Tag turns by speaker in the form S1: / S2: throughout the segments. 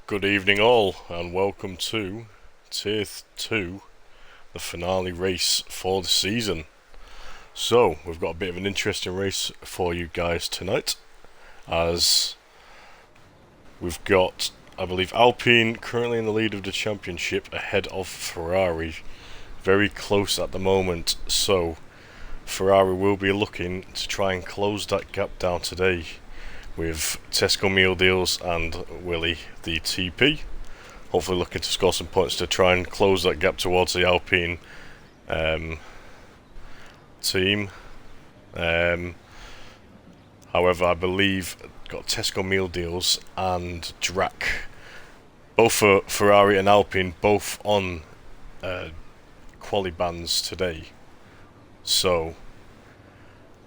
S1: Good evening all, and welcome to Tier 2, the finale race for the season. So, we've got a bit of an interesting race for you guys tonight, as we've got, I believe, Alpine currently in the lead of the championship ahead of Ferrari. Very close at the moment, so Ferrari will be looking to try and close that gap down today with Tesco Meal Deals and Willie the TP. Hopefully looking to score some points to try and close that gap towards the Alpine team. However, I believe got Tesco Meal Deals and Drac, both for Ferrari and Alpine, both on quali bans today. So,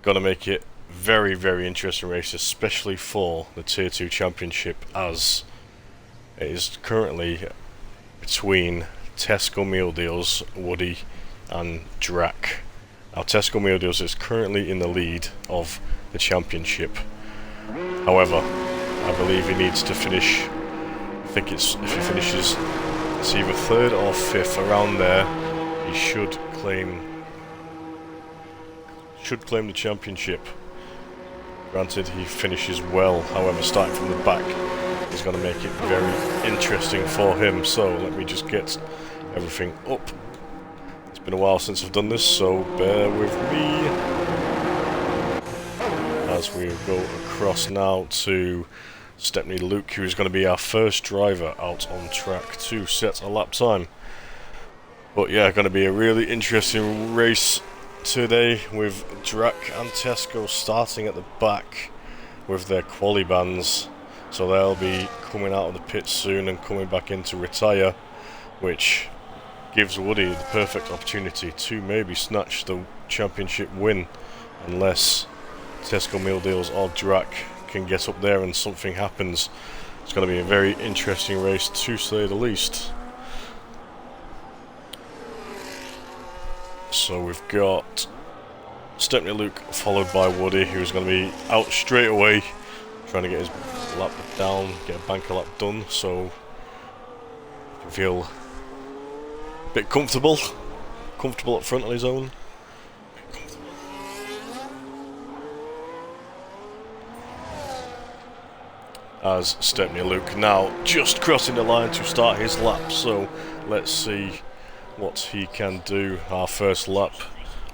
S1: gonna make it very, very interesting race, especially for the Tier 2 Championship, as it is currently between Tesco Meal Deals, Woody and Drac. Now Tesco Meal Deals is currently in the lead of the championship. However, I believe he needs to finish, if he finishes, it's either 3rd or 5th, around there, he should claim the championship. Granted, he finishes well, however, starting from the back is going to make it very interesting for him. So let me just get everything up. It's been a while since I've done this, so bear with me as we go across now to Stepney Luke, who is going to be our first driver out on track to set a lap time. But yeah, going to be a really interesting race today, with Drac and Tesco starting at the back with their quali bans, so they'll be coming out of the pits soon and coming back in to retire, which gives Woody the perfect opportunity to maybe snatch the championship win, unless Tesco Meal Deals or Drac can get up there and something happens. It's going to be a very interesting race, to say the least. So we've got Stepney Luke followed by Woody, who's going to be out straight away, trying to get his lap down, get a banker lap done, so he can feel a bit comfortable up front on his own. As Stepney Luke now just crossing the line to start his lap, so let's see what he can do. Our first lap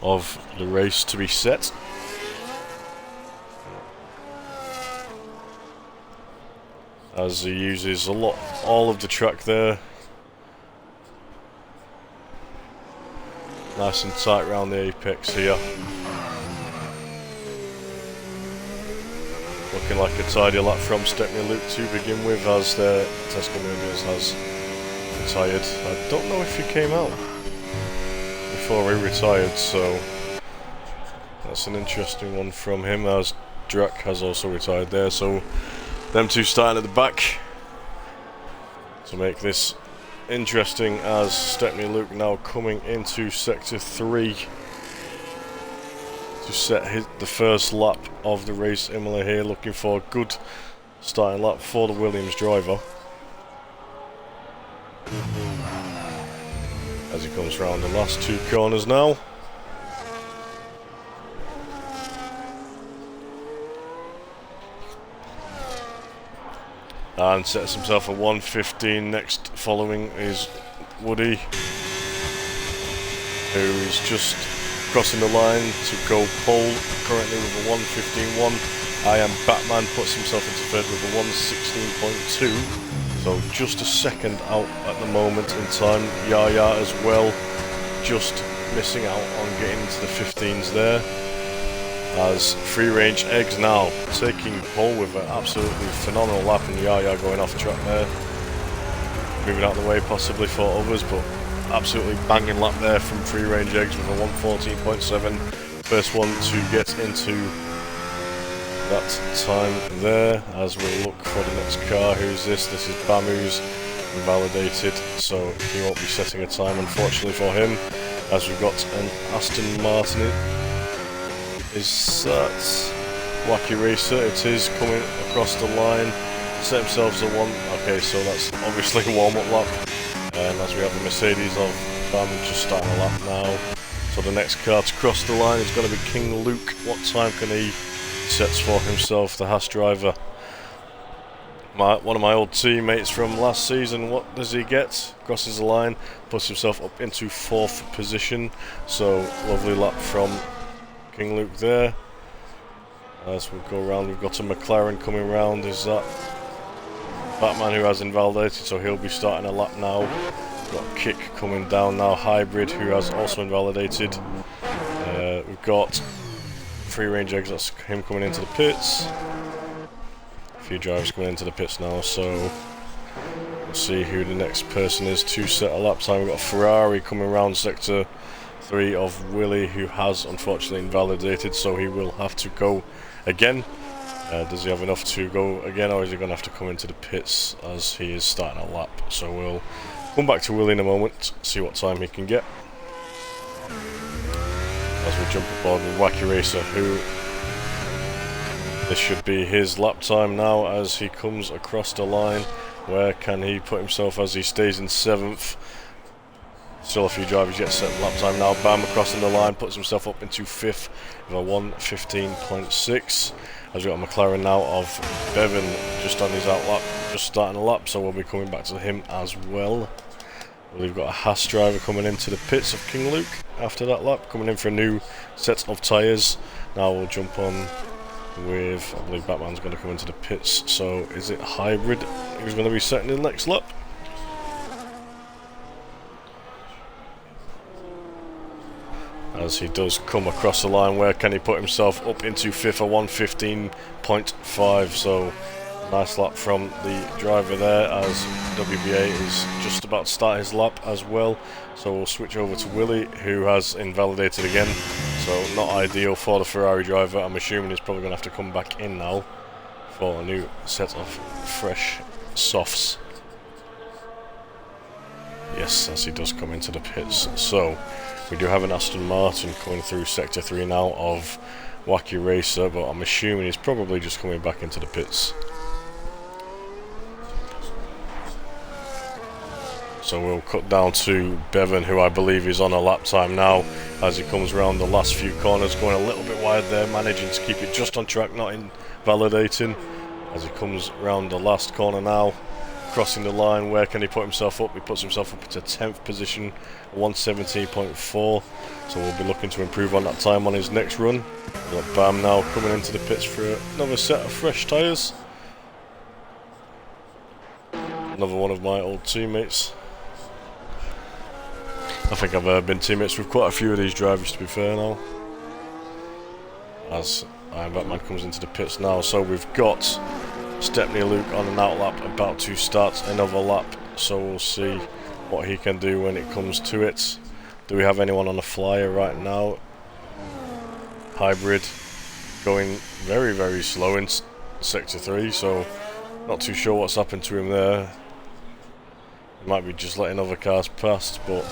S1: of the race to be set. As he uses all of the track there. Nice and tight around the apex here. Looking like a tidy lap from Stepney Luke to begin with, as the Tesco Meal Deals has retired. I don't know if he came out before he retired, so that's an interesting one from him, as Drac has also retired there. So them two starting at the back to make this interesting, as Stepney Luke now coming into sector 3 to set the first lap of the race. Imola here looking for a good starting lap for the Williams driver, as he comes round the last 2 corners now. And sets himself a 1:15. Next following is Woody, who is just crossing the line to go pole, currently with a 1:15.1. I Am Batman puts himself into 3rd with a 1:16.2. So just a second out at the moment in time. Yaya as well, just missing out on getting into the 15s there. As Free Range Eggs now taking pole with an absolutely phenomenal lap, and Yaya going off track there. Moving out of the way possibly for others, but absolutely banging lap there from Free Range Eggs with a 1:14.7. First one to get into that time there, as we look for the next car. Who's this? This is Bamu's invalidated, so he won't be setting a time, unfortunately for him, as we've got an Aston Martin. Is that Wacky Racer? It is, coming across the line. set himself to one. Okay, so that's obviously a warm-up lap. As we have the Mercedes of Bam just starting a lap now. So the next car to cross the line is going to be King Luke. What time can he set for himself, the Haas driver? One of my old teammates from last season, what does he get? Crosses the line, puts himself up into 4th position. So lovely lap from King Luke there. As we go around, we've got a McLaren coming round. Is that Batman who has invalidated? So he'll be starting a lap now. We've got Kick coming down now. Hybrid who has also invalidated. We've got Free Range Eggs, that's him coming into the pits. A few drivers coming into the pits now, so we'll see who the next person is to set a lap time. We've got a Ferrari coming around sector 3 of Willie, who has unfortunately invalidated, so he will have to go again. Does he have enough to go again, or is he going to have to come into the pits as he is starting a lap? So we'll come back to Willie in a moment, see what time he can get. As we jump aboard with Wacky Racer, who this should be his lap time now as he comes across the line. Where can he put himself as he stays in 7th? Still a few drivers yet to set lap time now. Bam crossing the line, puts himself up into 5th with a 1:15.6. As we've got a McLaren now of Bevan just on his out lap, just starting a lap, so we'll be coming back to him as well. We've got a Haas driver coming into the pits of King Luke after that lap, coming in for a new set of tyres. Now we'll jump on with, I believe Batman's going to come into the pits, so is it Hybrid who's going to be setting the next lap? As he does come across the line, where can he put himself up into 5th, a 1:15.5, so nice lap from the driver there as WBA is just about to start his lap as well. So we'll switch over to Willie, who has invalidated again, so not ideal for the Ferrari driver. I'm assuming he's probably going to have to come back in now for a new set of fresh softs. Yes, as he does come into the pits. So we do have an Aston Martin coming through sector 3 now of Wacky Racer, but I'm assuming he's probably just coming back into the pits. So we'll cut down to Bevan, who I believe is on a lap time now, as he comes around the last few corners, going a little bit wide there, managing to keep it just on track, not invalidating. As he comes around the last corner now, crossing the line, where can he put himself up? He puts himself up into 10th position, 1:17.4. So we'll be looking to improve on that time on his next run. We've got Bam now coming into the pits for another set of fresh tyres. Another one of my old teammates. I think I've been teammates with quite a few of these drivers, to be fair now. As Iron Batman comes into the pits now, so we've got Stepney Luke on an out lap, about to start another lap, so we'll see what he can do when it comes to it. Do we have anyone on the flyer right now? Hybrid going very, very slow in sector 3, so not too sure what's happened to him there. He might be just letting other cars past, but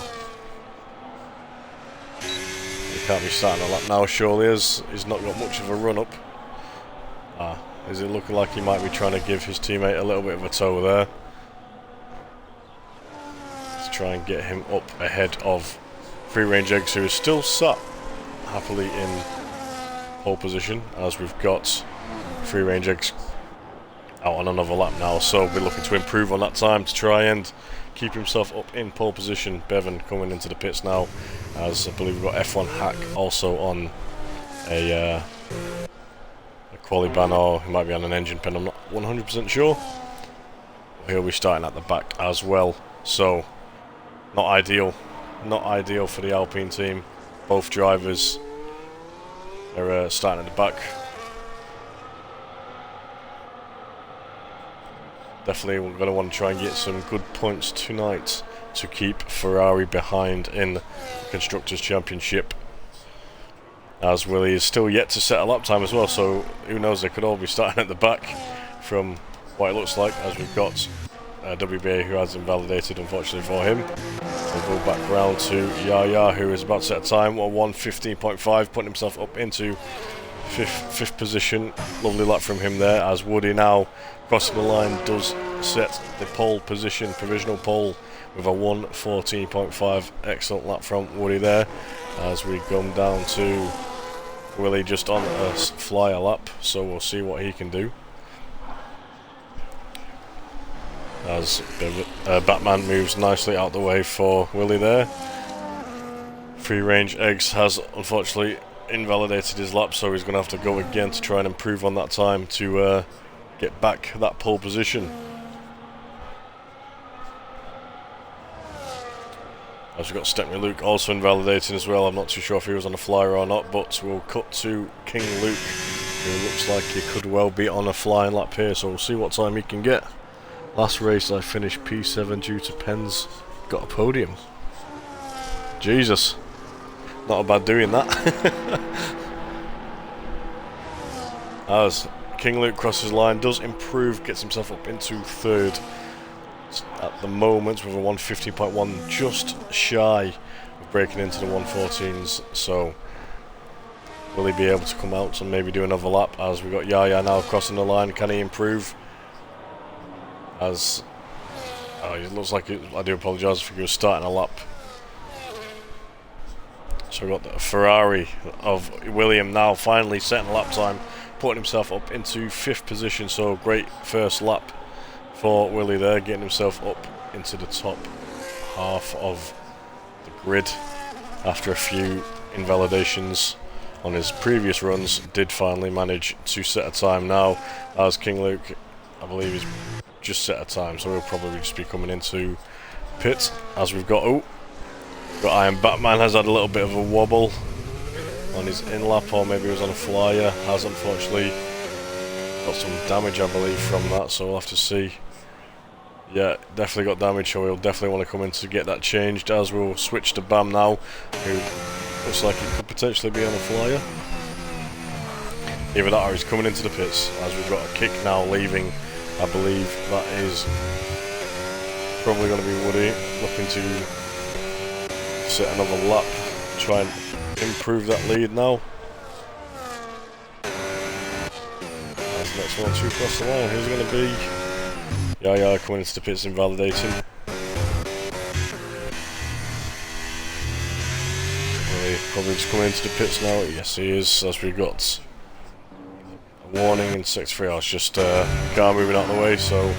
S1: he can't be starting a lap now, surely, as he's not got much of a run up. Is it looking like he might be trying to give his teammate a little bit of a tow there? Let's try and get him up ahead of Free Range Eggs, who is still sat happily in pole position, as we've got Free Range Eggs out on another lap now, so we're looking to improve on that time to try and keep himself up in pole position. Bevan coming into the pits now, as I believe we've got F1 Hack also on a quali ban, or he might be on an engine pen, I'm not 100% sure. He'll be starting at the back as well, so not ideal for the Alpine team. Both drivers are starting at the back. Definitely we're going to want to try and get some good points tonight to keep Ferrari behind in the Constructors' Championship, as Willie is still yet to set a lap time as well, so who knows, they could all be starting at the back from what it looks like, as we've got WBA who has invalidated, unfortunately for him. We'll go back round to Yaya, who is about to set a time, 1:15.5, putting himself up into Fifth position, lovely lap from him there, as Woody now crossing the line does set the pole position, provisional pole, with a 1:14.5. Excellent lap from Woody there, as we come down to Willie just on a flyer lap, so we'll see what he can do. As Batman moves nicely out the way for Willie there. Free range eggs has unfortunately invalidated his lap, so he's going to have to go again to try and improve on that time to get back that pole position. As we've got Stepney Luke also invalidating as well. I'm not too sure if he was on a flyer or not, but we'll cut to King Luke, who looks like he could well be on a flying lap here, so we'll see what time he can get. Last race I finished P7 due to Penn's got a podium. Jesus. Not a bad doing that. As King Luke crosses the line, does improve, gets himself up into third at the moment with a 1:15.1, just shy of breaking into the 1:14s. So will he be able to come out and maybe do another lap? As we got Yaya now crossing the line, can he improve? As it looks like I do apologise if he was starting a lap. So we've got the Ferrari of William now finally setting a lap time, putting himself up into 5th position. So great first lap for Willie there, getting himself up into the top half of the grid after a few invalidations on his previous runs. Did finally manage to set a time now, as King Luke, I believe, he's just set a time, so we'll probably just be coming into pit. As we've got Iron Batman has had a little bit of a wobble on his in-lap, or maybe he was on a flyer. Has unfortunately got some damage, I believe, from that, so we'll have to see. Yeah, definitely got damage, so we'll definitely want to come in to get that changed. As we'll switch to Bam now, who looks like he could potentially be on a flyer. Either that or he's coming into the pits, as we've got a kick now leaving. I believe that is probably going to be Woody, looking to set another lap, try and improve that lead now. As the next one to cross the line, who's going to be? Yaya coming into the pits, invalidating. Probably just coming into the pits now. Yes, he is. As we got a warning in 6-3. I was just car moving out of the way, so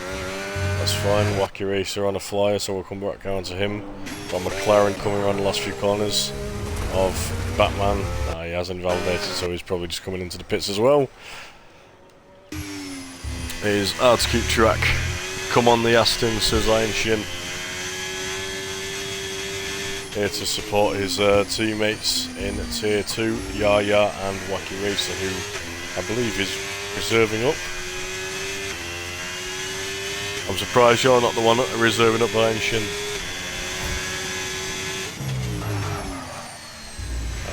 S1: that's fine. Wacky Racer on a flyer, so we'll come back down to him. Got McLaren coming around the last few corners of Batman. He has invalidated, so he's probably just coming into the pits as well. He's hard to keep track. Come on, the Aston, says Iron Shin. Here to support his teammates in Tier 2, Yaya and Wacky Racer, who I believe is reserving up. I'm surprised you're not the one reserving up, Iron Shin.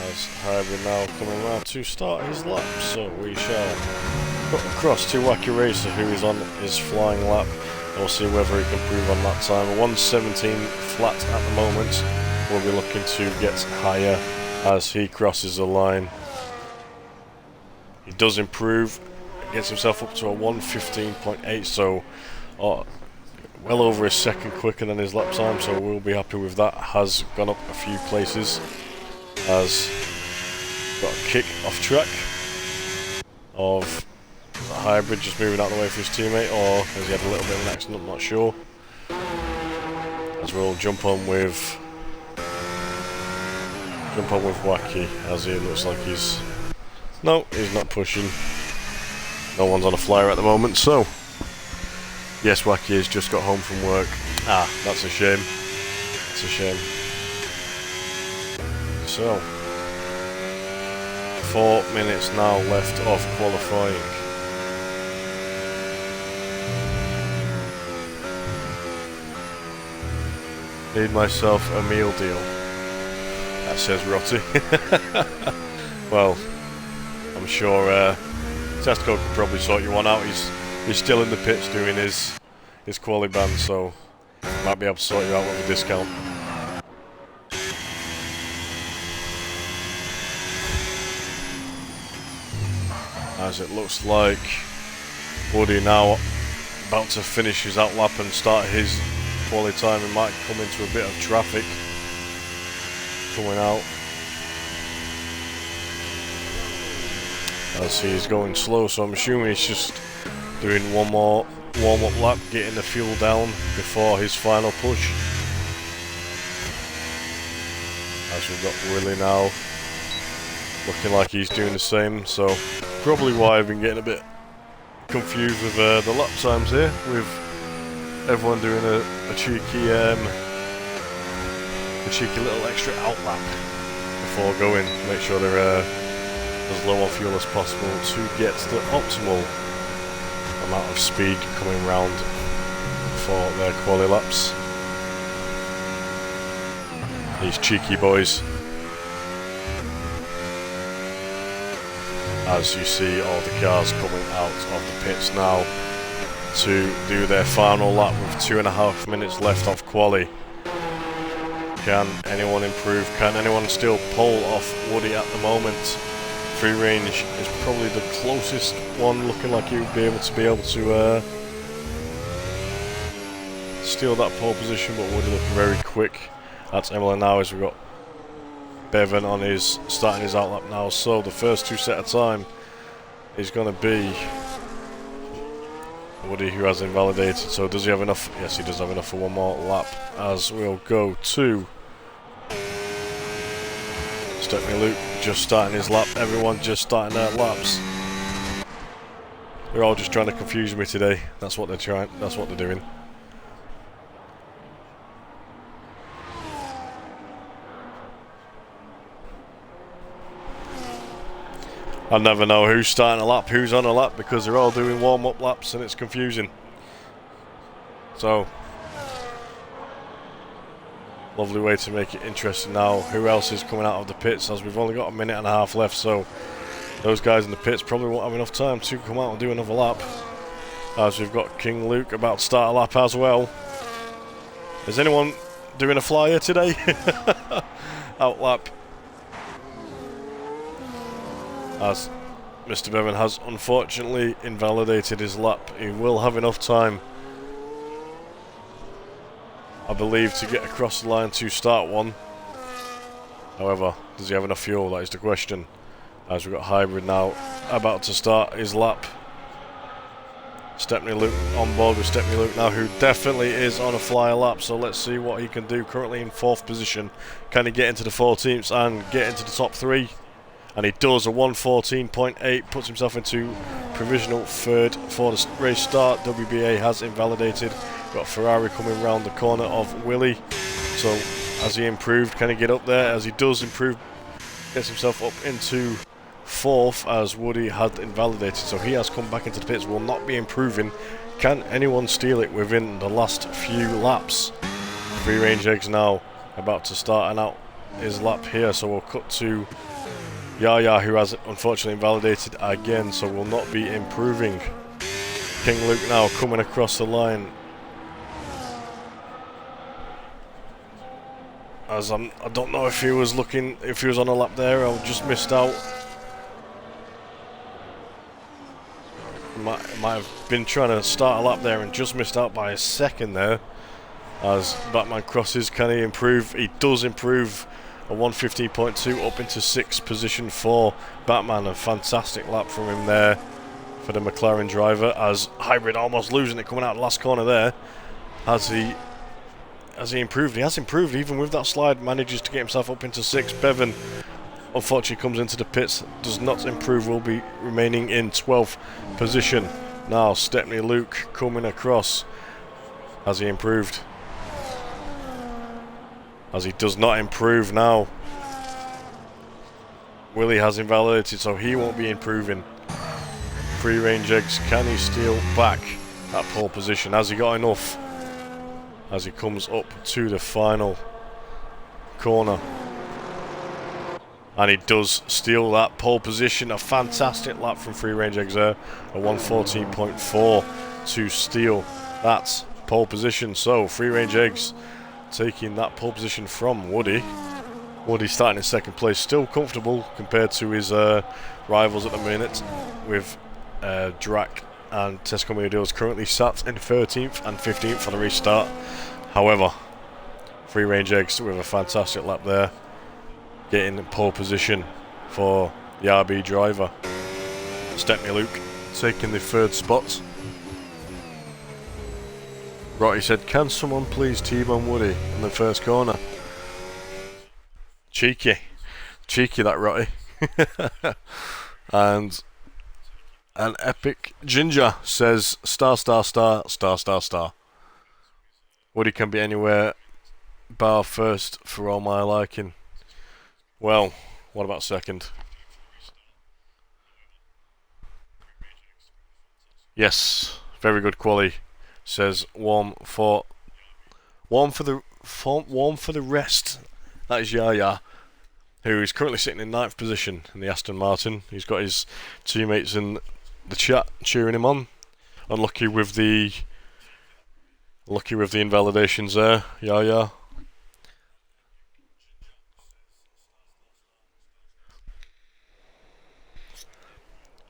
S1: As Hybrid now coming around to start his lap, so we shall cut across to Wacky Racer, who is on his flying lap. We'll see whether he can improve on that time. A 1:17 flat at the moment. We'll be looking to get higher as he crosses the line. He does improve, gets himself up to a 1:15.8, so well over a second quicker than his lap time, so we'll be happy with that. Has gone up a few places, has got a kick off track of the Hybrid just moving out of the way for his teammate, or has he had a little bit of an accident, I'm not sure. As we'll jump on with Wacky, as he looks like he's... No, he's not pushing. No one's on a flyer at the moment, so... Yes, Wacky has just got home from work. Ah, that's a shame. That's a shame. So... 4 minutes now left of qualifying. Need myself a meal deal. That says Rotty. Well, I'm sure Tesco could probably sort you one out. He's still in the pits doing his quali band, so might be able to sort you out with a discount. as it looks like Woody now about to finish his outlap and start his quality time. He might come into a bit of traffic coming out, as he's going slow, so I'm assuming he's just doing one more warm-up lap, getting the fuel down before his final push. As we've got Willie now looking like he's doing the same, so probably why I've been getting a bit confused with the lap times here, with everyone doing a cheeky little extra outlap before going to make sure they're as low on fuel as possible to get the optimal amount of speed coming round for their quali laps. These cheeky boys. As you see all the cars coming out of the pits now to do their final lap with 2.5 minutes left of quali. Can anyone improve? Can anyone still pull off Woody at the moment? Free range is probably the closest one, looking like he would be able to steal that pole position, but Woody looking very quick at Imola now, as we've got Bevan on his starting his outlap now. So the first 2 set of time is going to be Woody, who has invalidated. So does he have enough? Yes, he does have enough for one more lap, as we'll go to Stepney Luke just starting his lap. Everyone just starting their laps. They're all just trying to confuse me today. That's what they're trying. That's what they're doing. I never know who's starting a lap, who's on a lap, because they're all doing warm-up laps and it's confusing. So, lovely way to make it interesting now. Who else is coming out of the pits, as we've only got 1.5 minutes left, so those guys in the pits probably won't have enough time to come out and do another lap. As we've got King Luke about to start a lap as well. Is anyone doing a flyer today? Out lap. As Mr. Bevan has unfortunately invalidated his lap. He will have enough time, I believe, to get across the line to start one. However, does he have enough fuel? That is the question. As we've got Hybrid now about to start his lap. Stepney Luke on board with Stepney Luke now, who definitely is on a flyer lap, so let's see what he can do. Currently in 4th position. Can he get into the 14ths and get into the top 3? And he does. A 1:14.8, puts himself into provisional 3rd for the race start. WBA has invalidated. Got Ferrari coming round the corner of Willie. So as he improved, can he get up there? As he does improve, gets himself up into 4th, as Woody had invalidated. So he has come back into the pits, will not be improving. Can anyone steal it within the last few laps? Free range eggs now about to start and out his lap here. So we'll cut to Yaya, who has unfortunately invalidated again, so will not be improving. King Luke now coming across the line. As I don't know if he was on a lap there or just missed out. Might have been trying to start a lap there and just missed out by a second there. As Batman crosses, can he improve? He does improve. A 1:15.2 up into 6th position for Batman. A fantastic lap from him there for the McLaren driver, as Hybrid almost losing it coming out the last corner there. Has he improved? He has improved even with that slide, manages to get himself up into 6th. Bevan unfortunately comes into the pits, does not improve, will be remaining in 12th position. Now Stepney Luke coming across. Has he improved? As he does not improve now. Willie has invalidated, so he won't be improving. Free range eggs, can he steal back that pole position? Has he got enough? As he comes up to the final corner. And he does steal that pole position. A fantastic lap from Free Range Eggs there. A 1:14.4 to steal that pole position. So Free Range Eggs taking that pole position from Woody. Woody starting in 2nd place, still comfortable compared to his rivals at the minute, with Drac and Tesco Meadows currently sat in 13th and 15th for the restart. However, Free Range Eggs with a fantastic lap there, getting pole position for the RB driver. Stepney Luke taking the 3rd spot. Rotty said, "Can someone please T-bone Woody in the first corner?" Cheeky that Rotty. And an Epic Ginger says, star. Woody can be anywhere bar first for all my liking. Well, what about second? Yes, very good quality. Says warm for the rest. That is Yaya, who is currently sitting in 9th position in the Aston Martin. He's got his teammates in the chat cheering him on. Unlucky with the invalidations there, Yaya.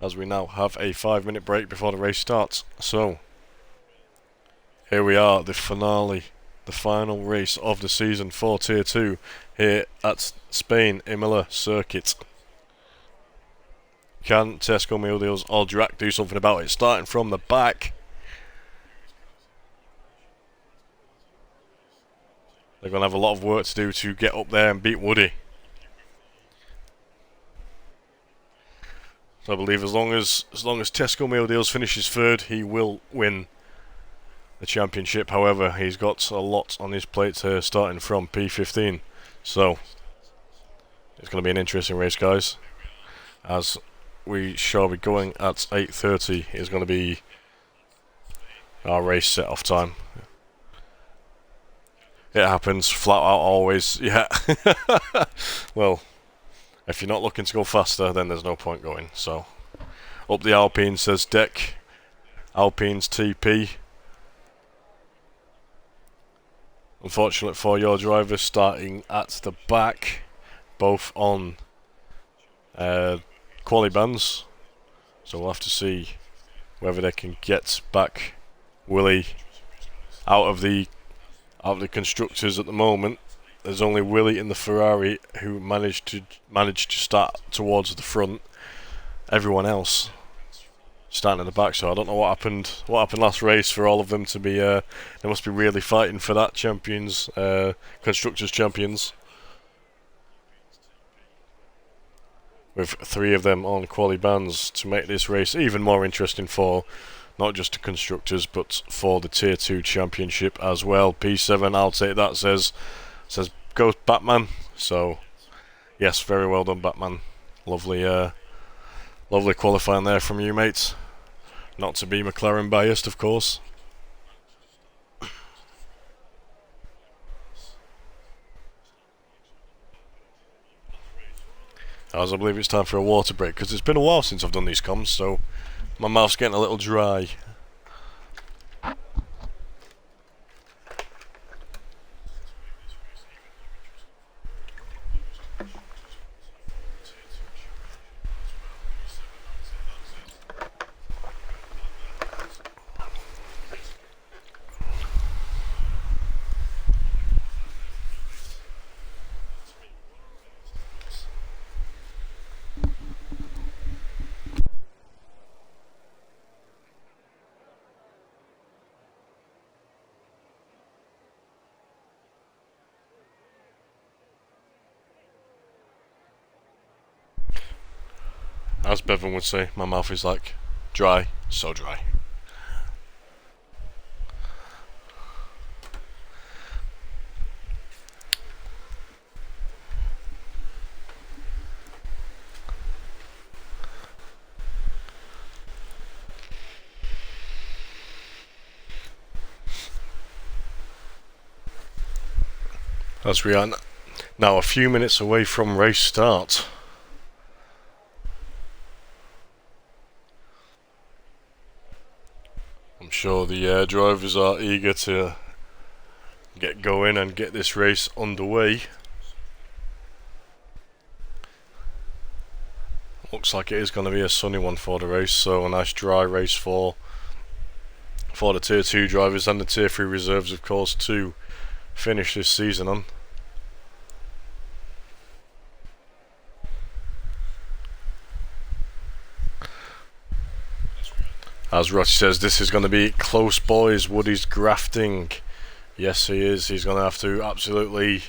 S1: As we now have a 5-minute break before the race starts. So, here we are, the finale, the final race of the season for Tier 2 here at Spain Imola circuit. Can Tesco Meadows or Drac do something about it? Starting from the back. They're going to have a lot of work to do to get up there and beat Woody. So I believe as long as Tesco Meadows finishes 3rd, he will win the championship. However, he's got a lot on his plate here, starting from P15. So it's going to be an interesting race, guys. As we shall be going at 8:30 is going to be our race set-off time. It happens, flat out always, yeah. Well, if you're not looking to go faster, then there's no point going. So, up the Alpine, says Deck. Alpine's TP. Unfortunate for your drivers, starting at the back, both on quali bands. So we'll have to see whether they can get back Willie out of the constructors at the moment. There's only Willie in the Ferrari who managed to start towards the front. Everyone else starting at the back. So I don't know what happened last race for all of them to be. They must be really fighting for that constructors champions. With 3 of them on quali bands to make this race even more interesting for not just the constructors but for the Tier 2 championship as well. P7, I'll take that, says go Batman. So yes, very well done, Batman. Lovely qualifying there from you, mate. Not to be McLaren biased, of course. As I believe it's time for a water break, because it's been a while since I've done these comms, so my mouth's getting a little dry. As Bevan would say, my mouth is like dry, so dry. As we are now a few minutes away from race start. I'm sure the drivers are eager to get going and get this race underway. Looks looks like it is going to be a sunny one for the race, so a nice dry race for the Tier 2 drivers and the Tier 3 reserves, of course, to finish this season on. As Rossi says, this is going to be close, boys. Woody's grafting. Yes, he is. He's going to have to absolutely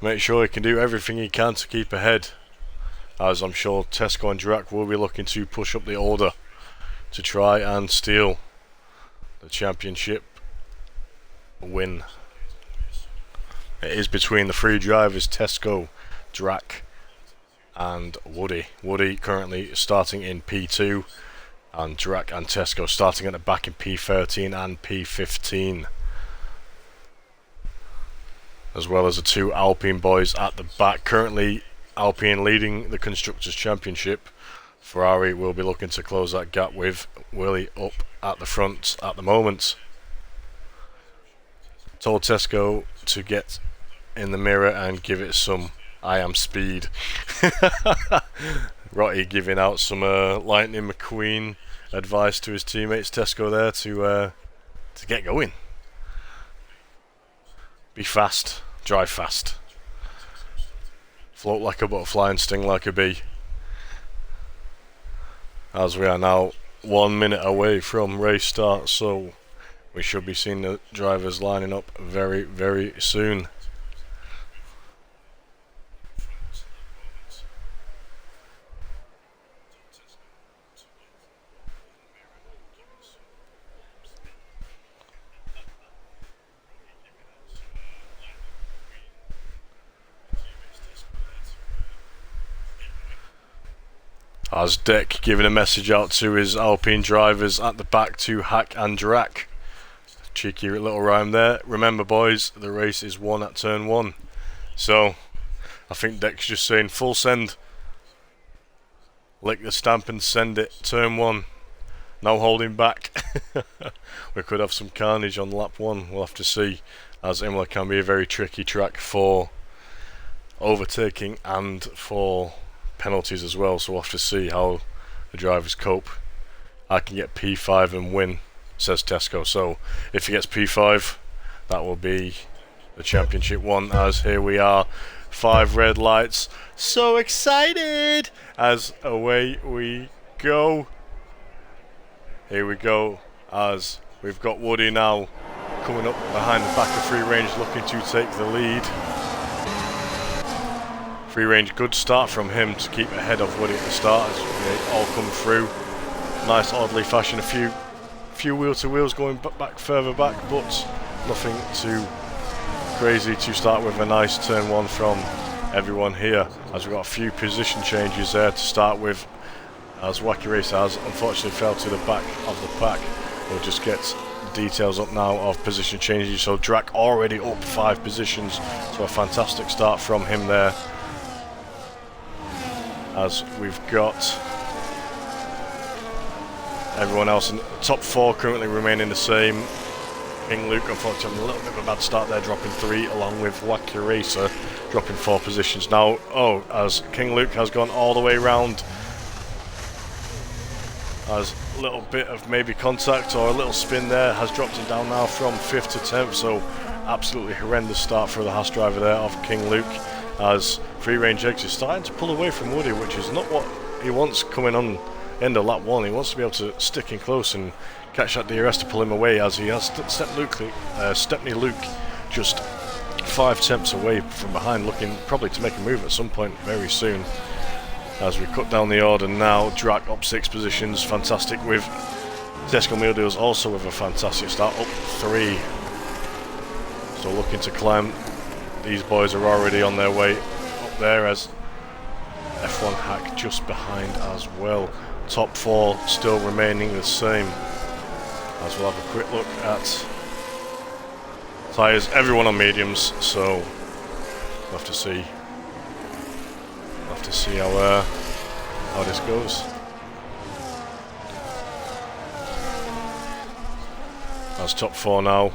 S1: make sure he can do everything he can to keep ahead, as I'm sure Tesco and Drac will be looking to push up the order to try and steal the championship win. It is between the three drivers, Tesco, Drac and Woody. Woody currently starting in P2, and Drac and Tesco starting at the back in P13 and P15. As well as the two Alpine boys at the back. Currently Alpine leading the Constructors' Championship. Ferrari will be looking to close that gap with Willie up at the front at the moment. Told Tesco to get in the mirror and give it some I am speed. Rotty giving out some Lightning McQueen advice to his teammates. Tesco there to get going. Be fast, drive fast. Float like a butterfly and sting like a bee. As we are now 1 minute away from race start, so we should be seeing the drivers lining up very, very soon. As Deck giving a message out to his Alpine drivers at the back to Hack and Drac. Cheeky little rhyme there. Remember, boys, the race is won at turn 1. So, I think Deck's just saying full send. Lick the stamp and send it. Turn 1. No holding back. We could have some carnage on lap 1. We'll have to see, as Imola can be a very tricky track for overtaking and for penalties as well, so we'll have to see how the drivers cope. I can get P5 and win, says Tesco, so if he gets P5 that will be the championship one. As here we are, 5 red lights, so excited as away we go. Here we go, as we've got Woody now coming up behind the back of Free Range looking to take the lead. Free Range, good start from him to keep ahead of Woody at the start as they all come through. Nice orderly fashion, a few wheel to wheels going back further back, but nothing too crazy to start with. A nice turn 1 from everyone here, as we've got a few position changes there to start with, as Wacky Race has unfortunately fell to the back of the pack. We'll just get details up now of position changes. So Drac already up 5 positions, so a fantastic start from him there. As we've got everyone else in the top 4 currently remaining the same. King Luke unfortunately having a little bit of a bad start there, dropping 3, along with Wacky Racer dropping 4 positions. Now, as King Luke has gone all the way round, as a little bit of maybe contact or a little spin there has dropped him down now from 5th to 10th, so absolutely horrendous start for the Haas driver there of King Luke, as Free Range Eggs is starting to pull away from Woody, which is not what he wants coming on end of lap 1. He wants to be able to stick in close and catch that DRS to pull him away, as he has Stepney Luke just 5 tenths away from behind, looking probably to make a move at some point very soon. As we cut down the order now, Drac up 6 positions, fantastic, with Tesco Meal Deals also with a fantastic start, up 3. So looking to climb. These boys are already on their way up there, as F1 Hack just behind as well. Top 4 still remaining the same. As we'll have a quick look at tyres, everyone on mediums, so we'll have to see. We'll have to see how this goes. As top 4 now,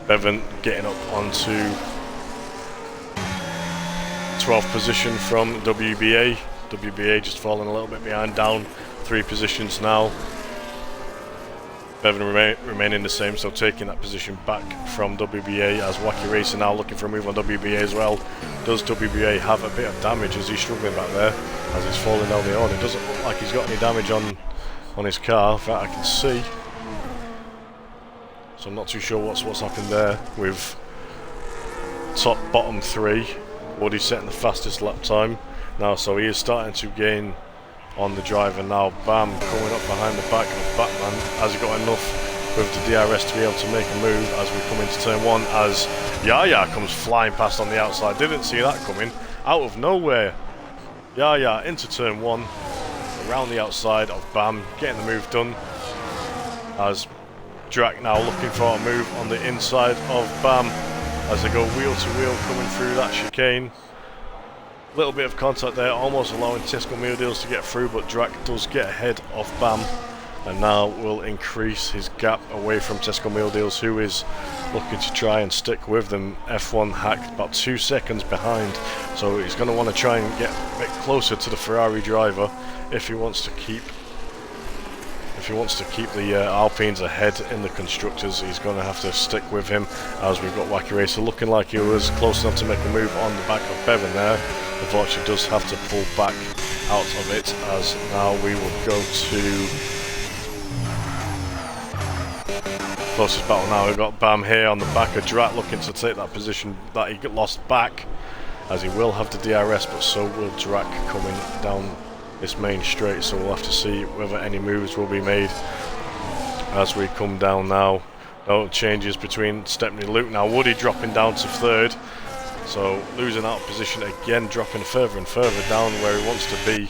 S1: Bevan getting up onto 12th position from WBA, WBA just falling a little bit behind, down 3 positions now. Bevan remaining the same, so taking that position back from WBA, as Wacky Racer now looking for a move on WBA as well. Does WBA have a bit of damage as he's struggling back there, as he's falling down the horn? It doesn't look like he's got any damage on his car, that I can see. So I'm not too sure what's happened there with top bottom 3. Woody setting the fastest lap time now, so he is starting to gain on the driver now. Bam coming up behind the back of Batman. Has he got enough with the DRS to be able to make a move as we come into turn 1, as Yaya comes flying past on the outside? Didn't see that coming out of nowhere. Yaya into turn 1 around the outside of Bam, getting the move done, as Drac now looking for a move on the inside of Bam as they go wheel to wheel coming through that chicane. Little bit of contact there, almost allowing Tesco Meal Deals to get through, but Drac does get ahead of Bam, and now will increase his gap away from Tesco Meal Deals, who is looking to try and stick with them. F1 hacked about 2 seconds behind, so he's going to want to try and get a bit closer to the Ferrari driver if he wants to keep the Alpines ahead in the constructors. He's going to have to stick with him, as we've got Wacky Racer looking like he was close enough to make a move on the back of Bevan there. Unfortunately does have to pull back out of it, as now we will go to closest battle now. We've got Bam here on the back of Drat looking to take that position that he lost back, as he will have the DRS, but so will Drac coming down this main straight, so we'll have to see whether any moves will be made as we come down now. No changes between Stepney and Luke now. Woody dropping down to 3rd, so losing out of position again, dropping further and further down where he wants to be.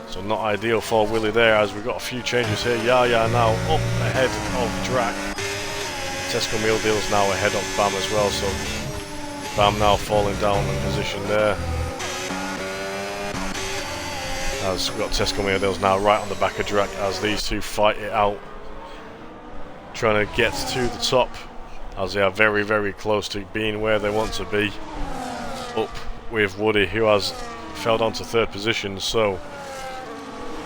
S1: So not ideal for Willie there, as we've got a few changes here. Yaya now up ahead of Drac. Tesco Meal Deals now ahead of Bam as well, so Bam now falling down in position there. As we've got Tesco Meal Deals now right on the back of Drac, as these two fight it out, trying to get to the top, as they are very, very close to being where they want to be. Up with Woody, who has fell down to 3rd position, so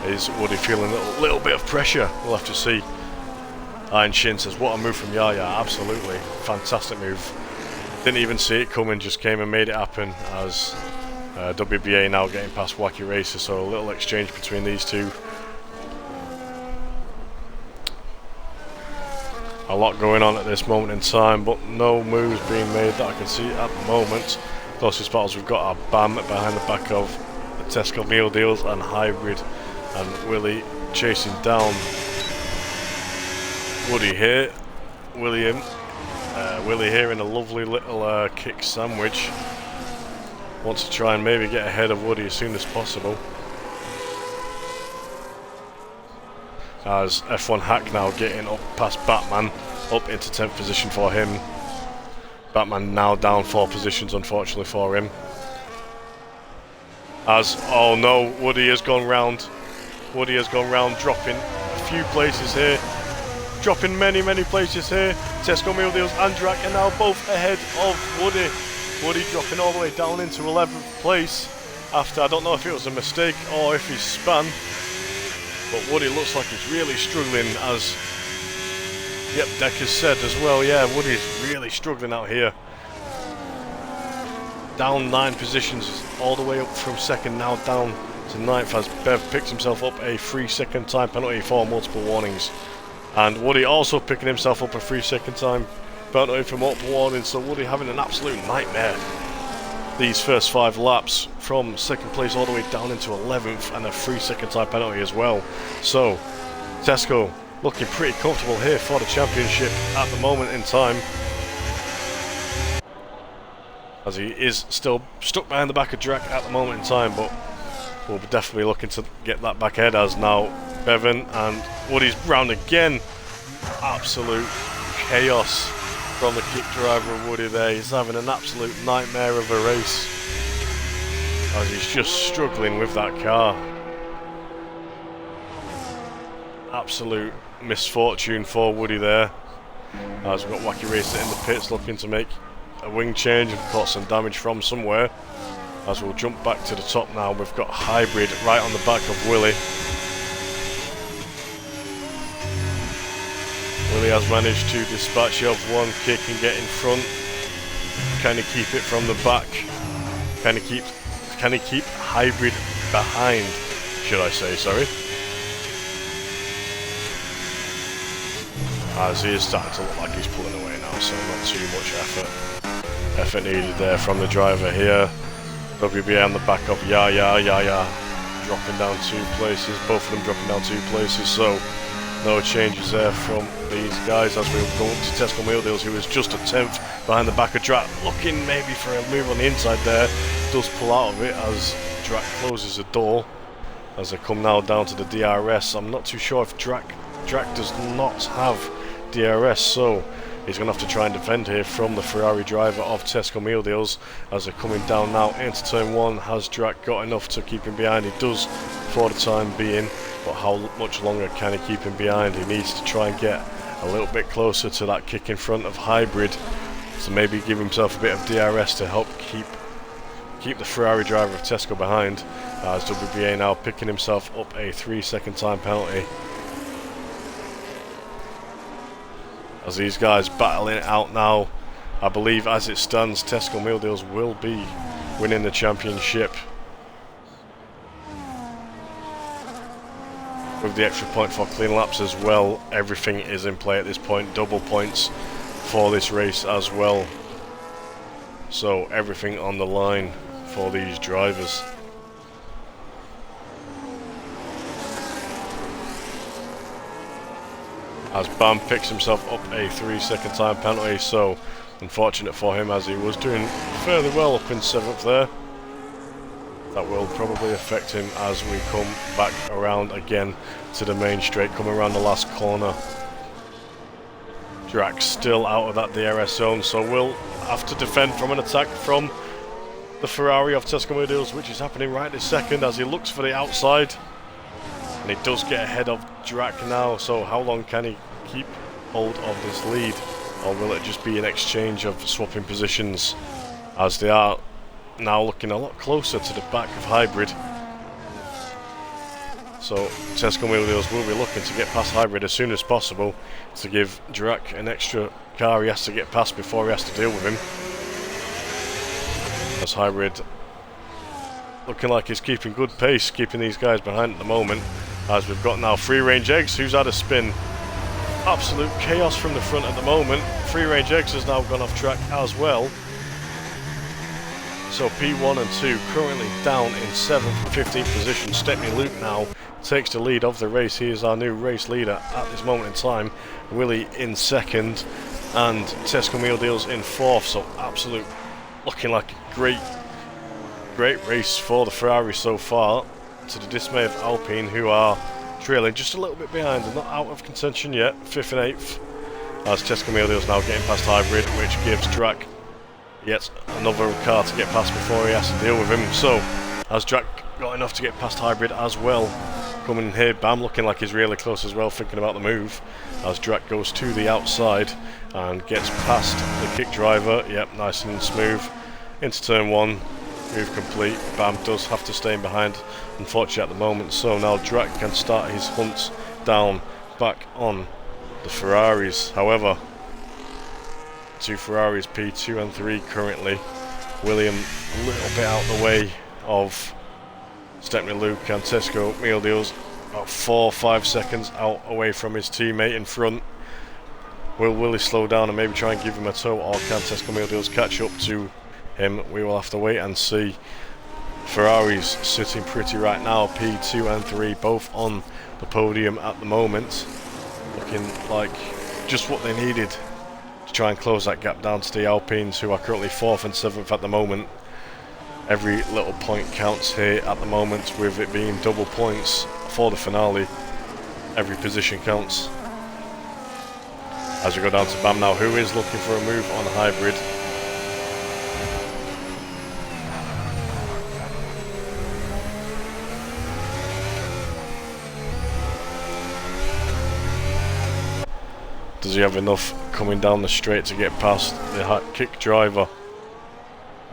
S1: is Woody feeling a little bit of pressure? We'll have to see. Iron Shin says, what a move from Yaya. Absolutely fantastic move. Didn't even see it coming, just came and made it happen, as WBA now getting past Wacky Racer, so a little exchange between these two. A lot going on at this moment in time, but no moves being made that I can see at the moment. Closest battles we've got are Bam behind the back of the Tesco Meal Deals and Hybrid, and Willie chasing down Woody here. Willie here in a lovely little kick sandwich. Wants to try and maybe get ahead of Woody as soon as possible. As F1 Hack now getting up past Batman, up into 10th position for him. Batman now down 4 positions, unfortunately for him. As, oh no, Woody has gone round. Woody has gone round, dropping a few places here. Dropping many, many places here. Tesco Meal Deals and Drac are now both ahead of Woody. Woody dropping all the way down into 11th place after, I don't know if it was a mistake or if he's spun, but Woody looks like he's really struggling, as yep, Deck has said as well. Yeah, Woody's really struggling out here. Down 9 positions all the way up from 2nd, now down to 9th, as Bev picks himself up a 3-second time penalty for multiple warnings, and Woody also picking himself up a 3-second time penalty for multiple warnings. So Woody having an absolute nightmare these first 5 laps, from 2nd place all the way down into 11th, and a 3-second time penalty as well. So Tesco looking pretty comfortable here for the championship at the moment in time, as he is still stuck behind the back of Drac at the moment in time, but we'll be definitely looking to get that back ahead, as now Bevan and Woody's round again. Absolute chaos from the kick driver of Woody there. He's having an absolute nightmare of a race, as he's just struggling with that car. Absolute misfortune for Woody there, as we've got Wacky Racer in the pits looking to make a wing change and caught some damage from somewhere. As we'll jump back to the top now, we've got Hybrid right on the back of Willie. Willie has managed to dispatch of one kick and get in front. Can he keep it from the back? Can he keep Hybrid behind, should I say, sorry? As he is starting to look like he's pulling away now, so not too much effort needed there from the driver here. WBA on the back of Yaya, dropping down 2 places, both of them dropping down 2 places, so no changes there from these guys as we go up to Tesco Mealdeals, who is just a 10th behind the back of Drak, looking maybe for a move on the inside there, does pull out of it as Drak closes the door as they come now down to the DRS. I'm not too sure if Drak does not have DRS, so he's going to have to try and defend here from the Ferrari driver of Tesco Mealdeals as they're coming down now into turn 1. Has Drak got enough to keep him behind? He does for the time being, but how much longer can he keep him behind? He needs to try and get a little bit closer to that kick in front of Hybrid, so maybe give himself a bit of DRS to help keep the Ferrari driver of Tesco behind, as WBA now picking himself up a 3-second time penalty. As these guys battling it out now, I believe as it stands, Tesco Mealdeals will be winning the championship. With the extra point for clean laps as well, everything is in play at this point. Double points for this race as well. So everything on the line for these drivers. As Bam picks himself up a 3-second time penalty, so unfortunate for him as he was doing fairly well up in 7th there. That will probably affect him as we come back around again to the main straight, coming around the last corner. Drak still out of that DRS zone, so we'll have to defend from an attack from the Ferrari of Tesco Mealdeals, which is happening right this second as he looks for the outside. And he does get ahead of Drak now, so how long can he keep hold of this lead? Or will it just be an exchange of swapping positions as they are now looking a lot closer to the back of Hybrid? So Tesco Mealdeals will be looking to get past Hybrid as soon as possible to give Drak an extra car he has to get past before he has to deal with him. As Hybrid looking like he's keeping good pace, keeping these guys behind at the moment. As we've got now Free Range Eggs, who's had a spin. Absolute chaos from the front at the moment. Free Range Eggs has now gone off track as well. So P1 and 2 currently down in 7th and 15th position. Stepney Luke now takes the lead of the race. He is our new race leader at this moment in time. Willie in 2nd and Tesco Mealdeals in 4th. So absolute looking like a great race for the Ferrari so far, to the dismay of Alpine, who are trailing just a little bit behind. They're not out of contention yet, 5th and 8th, as Tesco Mealdeals now getting past Hybrid, which gives Drak yet another car to get past before he has to deal with him. So has Drak got enough to get past Hybrid as well? Coming in here, Bam looking like he's really close as well, thinking about the move, as Drak goes to the outside and gets past the kick driver. Yep, nice and smooth into turn 1. Move complete. Bam does have to stay in behind, unfortunately at the moment, so now Drak can start his hunt down back on the Ferraris. However, 2 Ferraris, P2 and 3 currently. William a little bit out the way of Stepney Luke and Tesco Mealdeals, about 4 or 5 seconds out away from his teammate in front. Will Willie slow down and maybe try and give him a tow, or can Tesco Mealdeals catch up to him? We will have to wait and see. Ferraris sitting pretty right now, P2 and 3 both on the podium at the moment, looking like just what they needed to try and close that gap down to the Alpines, who are currently 4th and 7th at the moment. Every little point counts here at the moment, with it being double points for the finale. Every position counts. As we go down to Bam now, who is looking for a move on Hybrid. Does he have enough coming down the straight to get past the kick driver?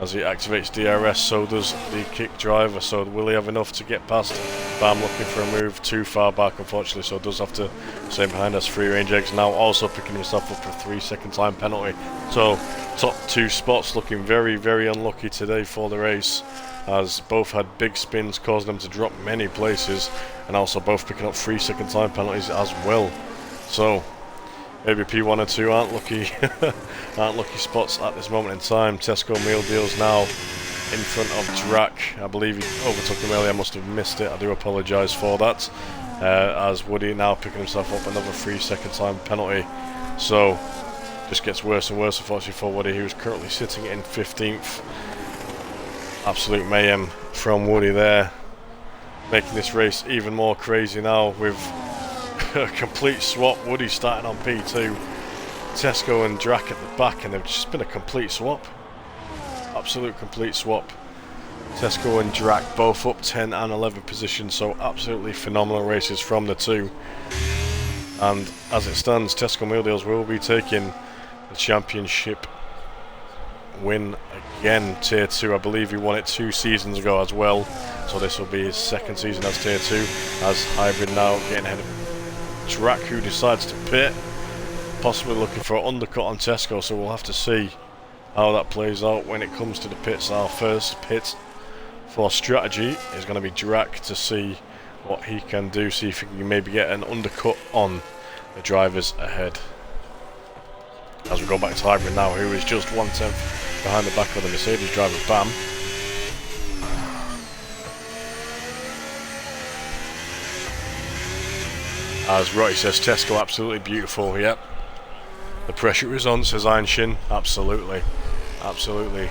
S1: As he activates DRS, so does the kick driver. So will he have enough to get past Bam? Looking for a move too far back, unfortunately, so does have to stay behind us. Free range eggs now also picking himself up for a 3-second time penalty. So top 2 spots looking very, very unlucky today for the race, as both had big spins causing them to drop many places, and also both picking up 3-second time penalties as well. So maybe P1 and 2 aren't lucky aren't lucky spots at this moment in time. Tesco Meal Deals now in front of Drac. I believe he overtook him earlier. I must have missed it. I do apologise for that. As Woody now picking himself up another 3-second time penalty. So just gets worse and worse, unfortunately, for Woody, who's currently sitting in 15th. Absolute mayhem from Woody there, making this race even more crazy now with a complete swap. Woody starting on P2, Tesco and Drac at the back, and they've just been a complete swap. Absolute complete swap. Tesco and Drac both up 10 and 11 positions, so absolutely phenomenal races from the two. And as it stands, Tesco Meal Deals will be taking the championship win again. Tier 2, I believe he won it 2 seasons ago as well, so this will be his 2nd season as Tier 2, as Hybrid now getting ahead of Drac, who decides to pit, possibly looking for an undercut on Tesco, so we'll have to see how that plays out when it comes to the pits. Our first pit for strategy is going to be Drac to see what he can do, see if he can maybe get an undercut on the drivers ahead. As we go back to Hybrid now, who is just 1/10 behind the back of the Mercedes driver Bam. As Rotti says, Tesco absolutely beautiful. Yep, the pressure is on, says Einshin. Absolutely, absolutely.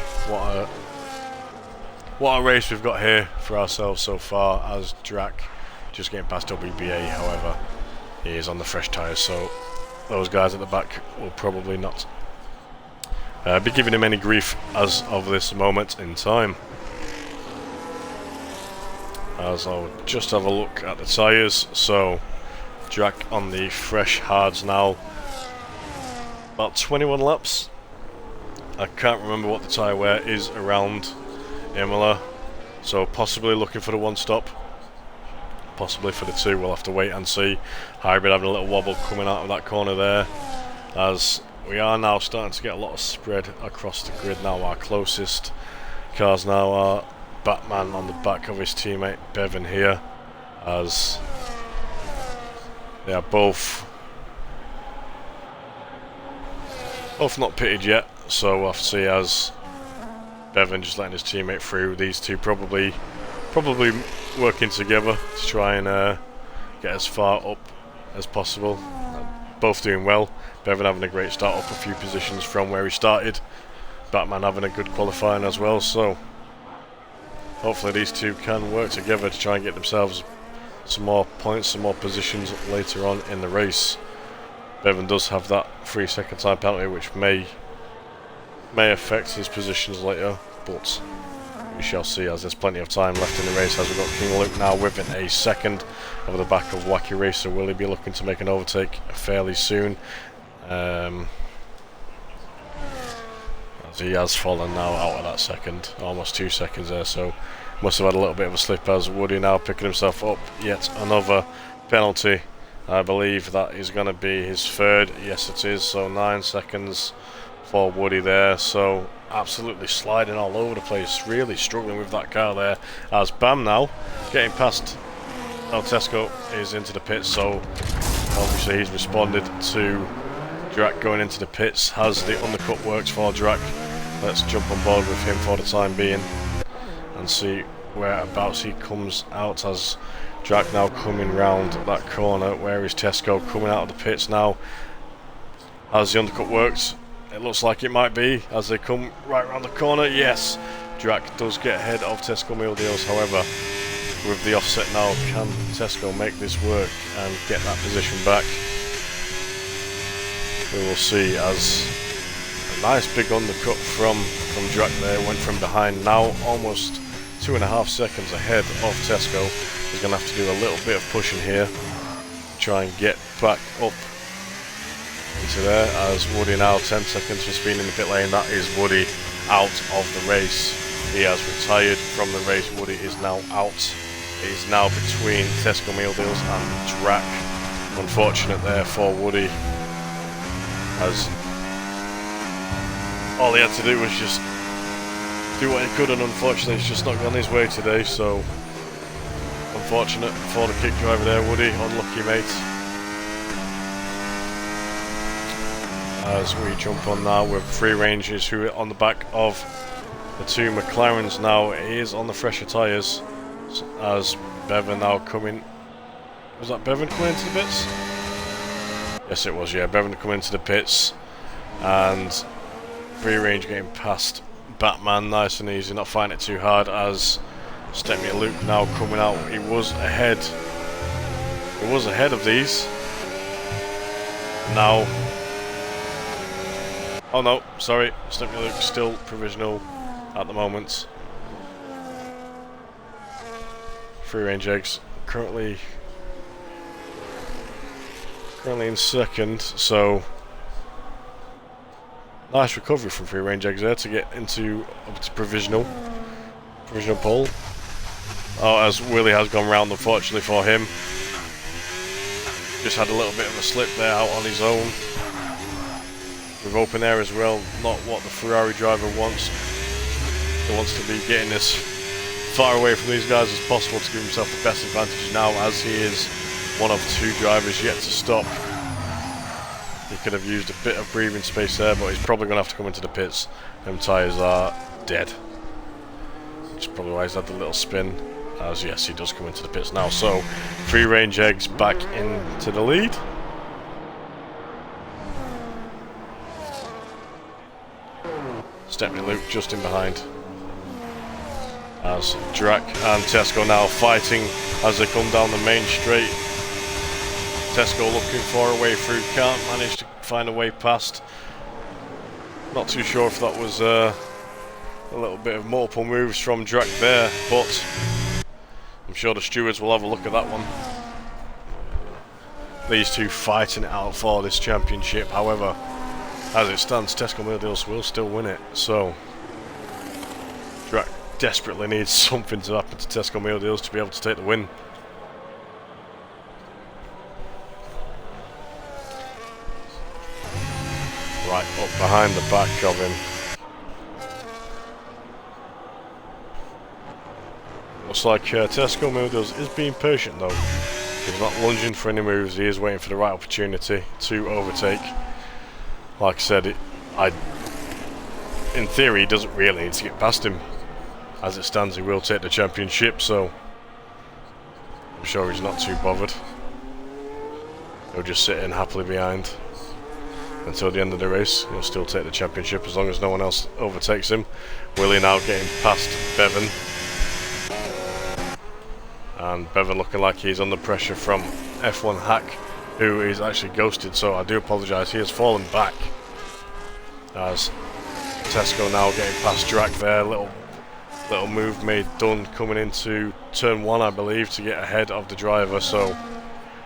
S1: What a race we've got here for ourselves so far. As Drac just getting past WBA, however, he is on the fresh tyres, so those guys at the back will probably not be giving him any grief as of this moment in time. As I'll just have a look at the tyres, so Drac on the fresh hards now, about 21 laps. I can't remember what the tyre wear is around Imola, so possibly looking for the 1 stop, possibly for the 2, we'll have to wait and see. Hybrid having a little wobble coming out of that corner there, as we are now starting to get a lot of spread across the grid now. Our closest cars now are Batman on the back of his teammate Bevan here, as they are both not pitted yet, so we'll have to see, as Bevan just letting his teammate through. These two probably working together to try and get as far up as possible. Both doing well. Bevan having a great start, up a few positions from where he started. Batman having a good qualifying as well, so hopefully these two can work together to try and get themselves some more points, some more positions later on in the race. Bevan does have that 3-second time penalty, which may affect his positions later, but we shall see, as there's plenty of time left in the race. As we've got King Luke now within a second over the back of Wacky Racer. Will he be looking to make an overtake fairly soon? As he has fallen now out of that second, almost 2 seconds there, so must have had a little bit of a slip, as Woody now picking himself up yet another penalty. I believe that is going to be his 3rd. Yes, it is. So 9 seconds for Woody there. So absolutely sliding all over the place, really struggling with that car there. As Bam now getting past Tesco is into the pits, so obviously he's responded to Drac going into the pits. Has the undercut worked for Drac? Let's jump on board with him for the time being and see whereabouts he comes out, as Drac now coming round that corner. Where is Tesco coming out of the pits now? Has the undercut worked? It looks like it might be, as they come right round the corner. Yes, Drac does get ahead of Tesco Meal Deals, however, with the offset now, can Tesco make this work and get that position back? We will see, as a nice big undercut from Drac there, went from behind, now almost 2.5 seconds ahead of Tesco. He's going to have to do a little bit of pushing here, try and get back up into there, as Woody now 10 seconds for speed in the pit lane. That is Woody out of the race. He has retired from the race. Woody is now out. It is now between Tesco Meal Deals and Drac. Unfortunate there for Woody, as all he had to do was just do what he could, and unfortunately it's just not gone his way today. So unfortunate for the kick driver there, Woody. Unlucky, mate. As we jump on now with Free Rangers, who are on the back of the two McLarens now. He is on the fresher tyres, as Bevan now coming. Was that Bevan coming into the pits? Yes, it was, yeah. Bevan coming into the pits, and Free Range getting past Batman nice and easy, not finding it too hard, as Stepney Luke now coming out. He was ahead. He was ahead of these. Now, oh no, sorry, Stepney Luke still provisional at the moment. Free Range Eggs currently in second, so nice recovery from Free Range Eggs there to get into up to provisional pole. Oh, as Willie has gone round, unfortunately for him. Just had a little bit of a slip there out on his own. With open air as well, not what the Ferrari driver wants. He wants to be getting as far away from these guys as possible to give himself the best advantage now, as he is one of two drivers yet to stop. He could have used a bit of breathing space there, but he's probably going to have to come into the pits. Them tyres are dead. Which is probably why he's had the little spin. As yes, he does come into the pits now. So, Free Range Eggs back into the lead. Stepney Luke just in behind. As Drac and Tesco now fighting as they come down the main straight. Tesco looking for a way through, can't manage to find a way past. Not too sure if that was a little bit of multiple moves from Drac there, but I'm sure the stewards will have a look at that one. These two fighting it out for this championship. However, as it stands, Tesco Meal Deals will still win it. So Drac desperately needs something to happen to Tesco Meal Deals to be able to take the win. Right up behind the back of him. Looks like Tesco Meal Deals is being patient though. He's not lunging for any moves, he is waiting for the right opportunity to overtake. Like I said, in theory he doesn't really need to get past him. As it stands, he will take the championship, so I'm sure he's not too bothered. He'll just sit in happily behind until the end of the race. He'll still take the championship as long as no one else overtakes him. Willie now getting past Bevan. And Bevan looking like he's under pressure from F1 Hack, who is actually ghosted, so I do apologise. He has fallen back. As Tesco now getting past Drac there. Little move done coming into turn 1, I believe, to get ahead of the driver, so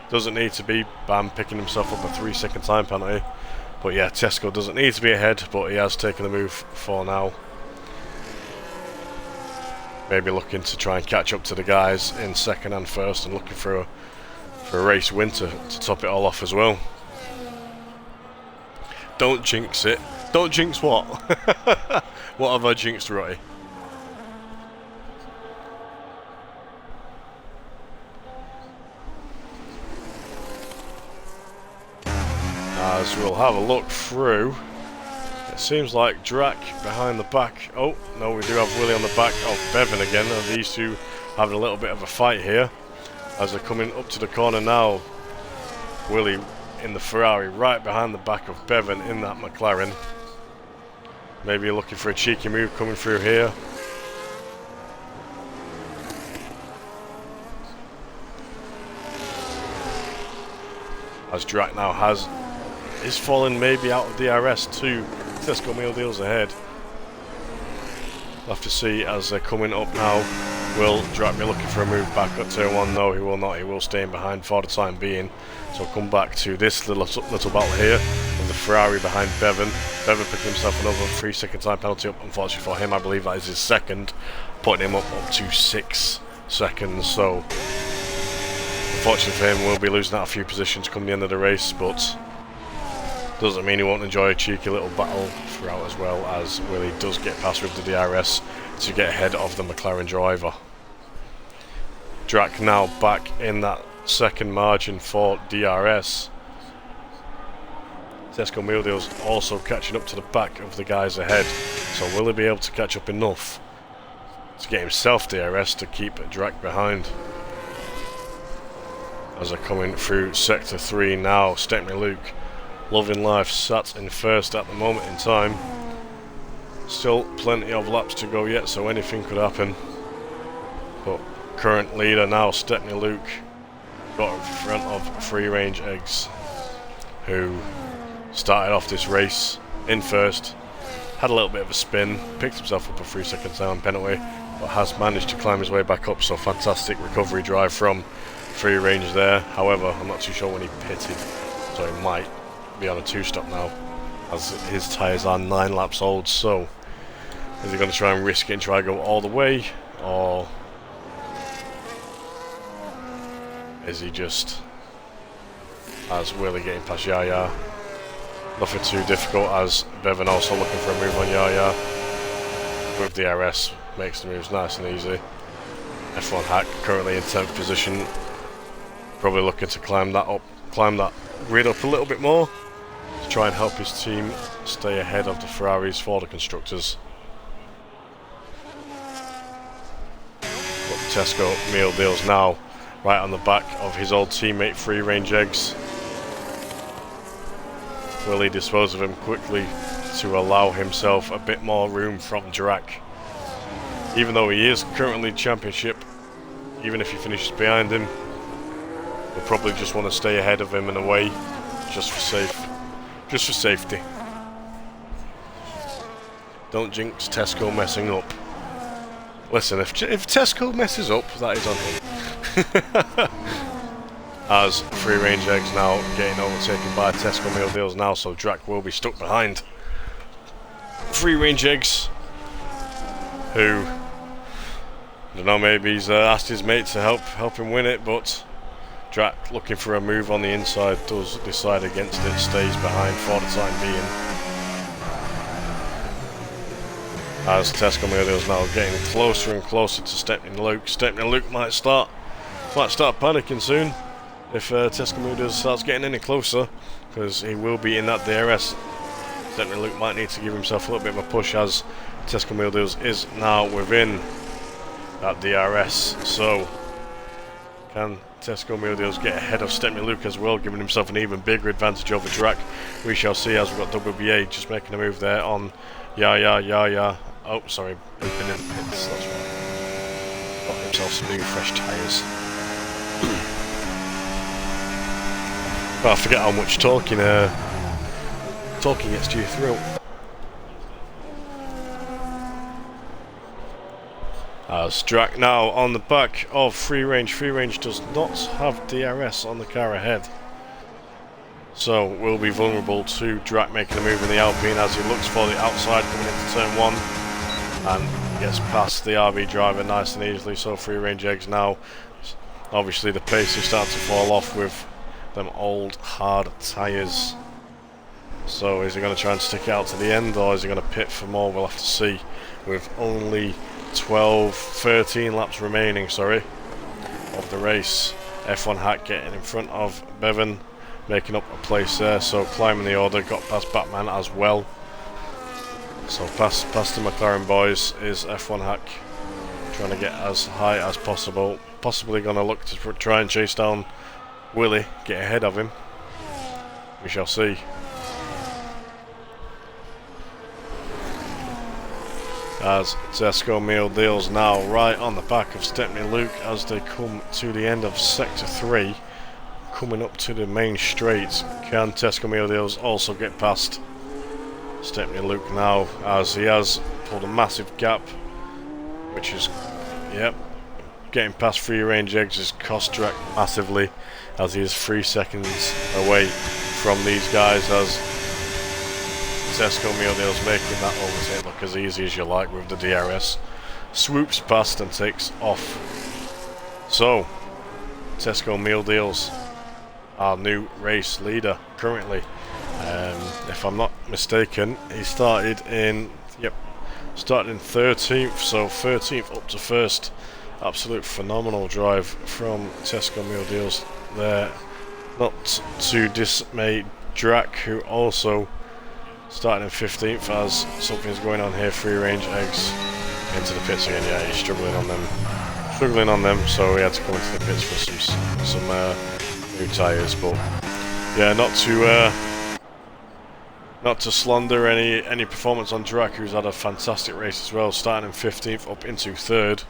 S1: doesn't need to be. Bam picking himself up a 3-second time penalty. But yeah, Tesco doesn't need to be ahead, but he has taken the move for now. Maybe looking to try and catch up to the guys in second and first, and looking for a race win to top it all off as well. Don't jinx it. Don't jinx what? What have I jinxed, Roy? As we'll have a look through, it seems like Drac behind the back. Oh no, we do have Willie on the back of Bevan again, and these two having a little bit of a fight here as they're coming up to the corner now. Willie in the Ferrari right behind the back of Bevan in that McLaren. Maybe looking for a cheeky move coming through here. As Drac now is falling maybe out of DRS to Tesco Meal Deals ahead. We'll have to see as they're coming up now. Will Drac be looking for a move back at turn 1? No, he will not. He will stay in behind for the time being. So we'll come back to this little battle here of the Ferrari behind Bevan. Bevan picking himself another 3-second time penalty up, unfortunately for him. I believe that is his second, putting him up to 6 seconds. So, unfortunately for him, we'll be losing out a few positions come the end of the race, but doesn't mean he won't enjoy a cheeky little battle throughout, as well as Willie does get past with the DRS to get ahead of the McLaren driver. Drac now back in that second margin for DRS. Tesco Mealdale's also catching up to the back of the guys ahead, so will he be able to catch up enough to get himself DRS to keep Drac behind? As they're coming through Sector 3 now, Stepney Luke, loving life, sat in first at the moment in time. Still plenty of laps to go yet, so anything could happen. But current leader now, Stepney Luke, got in front of Free Range Eggs, who started off this race in first, had a little bit of a spin, picked himself up a 3-second time penalty, but has managed to climb his way back up, so fantastic recovery drive from Free Range there. However, I'm not too sure when he pitted, so he might be on a 2-stop now, as his tyres are 9 laps old. So is he going to try and risk it and try to go all the way, or is he just, as Willie getting past Yaya? Nothing too difficult, as Bevan also looking for a move on Yaya. With DRS, makes the moves nice and easy. F1 Hack currently in 10th position, probably looking to climb that grid up a little bit more to try and help his team stay ahead of the Ferraris for the constructors. But Tesco Mealdale's now right on the back of his old teammate Free Range Eggs. Will he dispose of him quickly to allow himself a bit more room from Drac? Even though he is currently championship, even if he finishes behind him, he'll probably just want to stay ahead of him in a way, just for safety. Don't jinx Tesco messing up. Listen, if Tesco messes up, that is on him. As Free Range Eggs now getting overtaken by Tesco Mealdale's now, so Drac will be stuck behind Free Range Eggs, who, I don't know, maybe he's asked his mate to help him win it, but Drac, looking for a move on the inside, does decide against it, stays behind for the time being. As Tesco Mealdale's now getting closer and closer to Stepney Luke. Stepney Luke might start panicking soon if Tesco Mealdale starts getting any closer, because he will be in that DRS. Stepney Luke might need to give himself a little bit of a push, as Tesco Mealdale is now within that DRS. So can Tesco Mealdale get ahead of Stepney Luke as well, giving himself an even bigger advantage over Drac? We shall see, as we've got WBA just making a move there on Yaya. Oh, sorry, looping in the pits, that's right. Got himself some new fresh tyres. But I forget how much talking gets to your throat. As Drac now on the back of Free Range. Free Range does not have DRS on the car ahead, so will be vulnerable to Drac making a move in the Alpine, as he looks for the outside coming into turn 1 and gets past the RB driver nice and easily. So Free Range Eggs now, obviously the pace is starting to fall off with them old hard tyres. So is he going to try and stick it out to the end, or is he going to pit for more? We'll have to see, with only 13 laps remaining, of the race. F1 Hack getting in front of Bevan, making up a place there, so climbing the order, got past Batman as well. So past the McLaren boys is F1 Hack, trying to get as high as possible, possibly going to look to try and chase down Willie, get ahead of him. We shall see. As Tesco Mealdale's now right on the back of Stepney Luke as they come to the end of Sector 3, coming up to the main straight. Can Tesco Mealdale's also get past Stepney Luke now, as he has pulled a massive gap, which is, getting past Free Range Eggs has cost Drac massively, as he is 3 seconds away from these guys, as Tesco Mealdale's making that overtake look as easy as you like with the DRS. Swoops past and takes off. So, Tesco Mealdale's our new race leader currently. If I'm not mistaken, he started in 13th, so 13th up to 1st. Absolute phenomenal drive from Tesco Mealdale's there. Not to dismay Drac, who also started in 15th, as something's going on here. Free range eggs into the pits again. Yeah, he's struggling on them, so he had to come into the pits for some new tyres. But yeah, not to slander any performance on Drac, who's had a fantastic race as well, starting in 15th up into 3rd.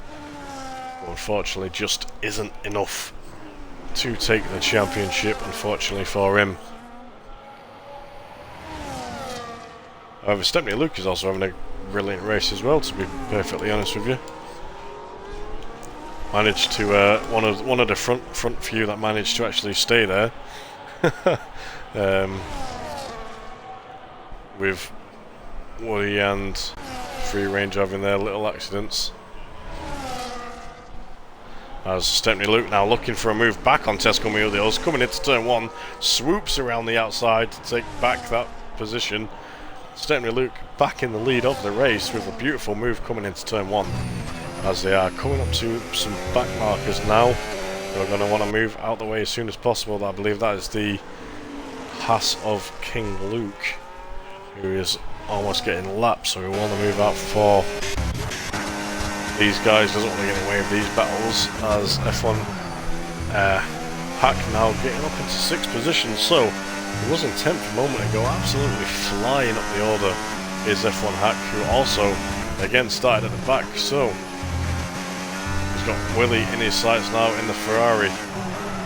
S1: But unfortunately, just isn't enough to take the championship, unfortunately for him. However, Stepney Luke is also having a brilliant race as well, to be perfectly honest with you. Managed to one of the front few that managed to actually stay there. With Woody and Free Range having their little accidents. As Stepney Luke now looking for a move back on Tesco Mealdale's, coming into turn 1, swoops around the outside to take back that position. Stepney Luke back in the lead of the race with a beautiful move coming into turn 1. As they are coming up to some back markers now. They're going to want to move out the way as soon as possible. I believe that is the Haas of King Luke, who is almost getting lapped, so we want to move out for these guys. Doesn't want to get away with these battles, as F1 Hack now getting up into 6th position. So it was in 10th a moment ago, absolutely flying up the order is F1 Hack, who also again started at the back. So he's got Willie in his sights now in the Ferrari.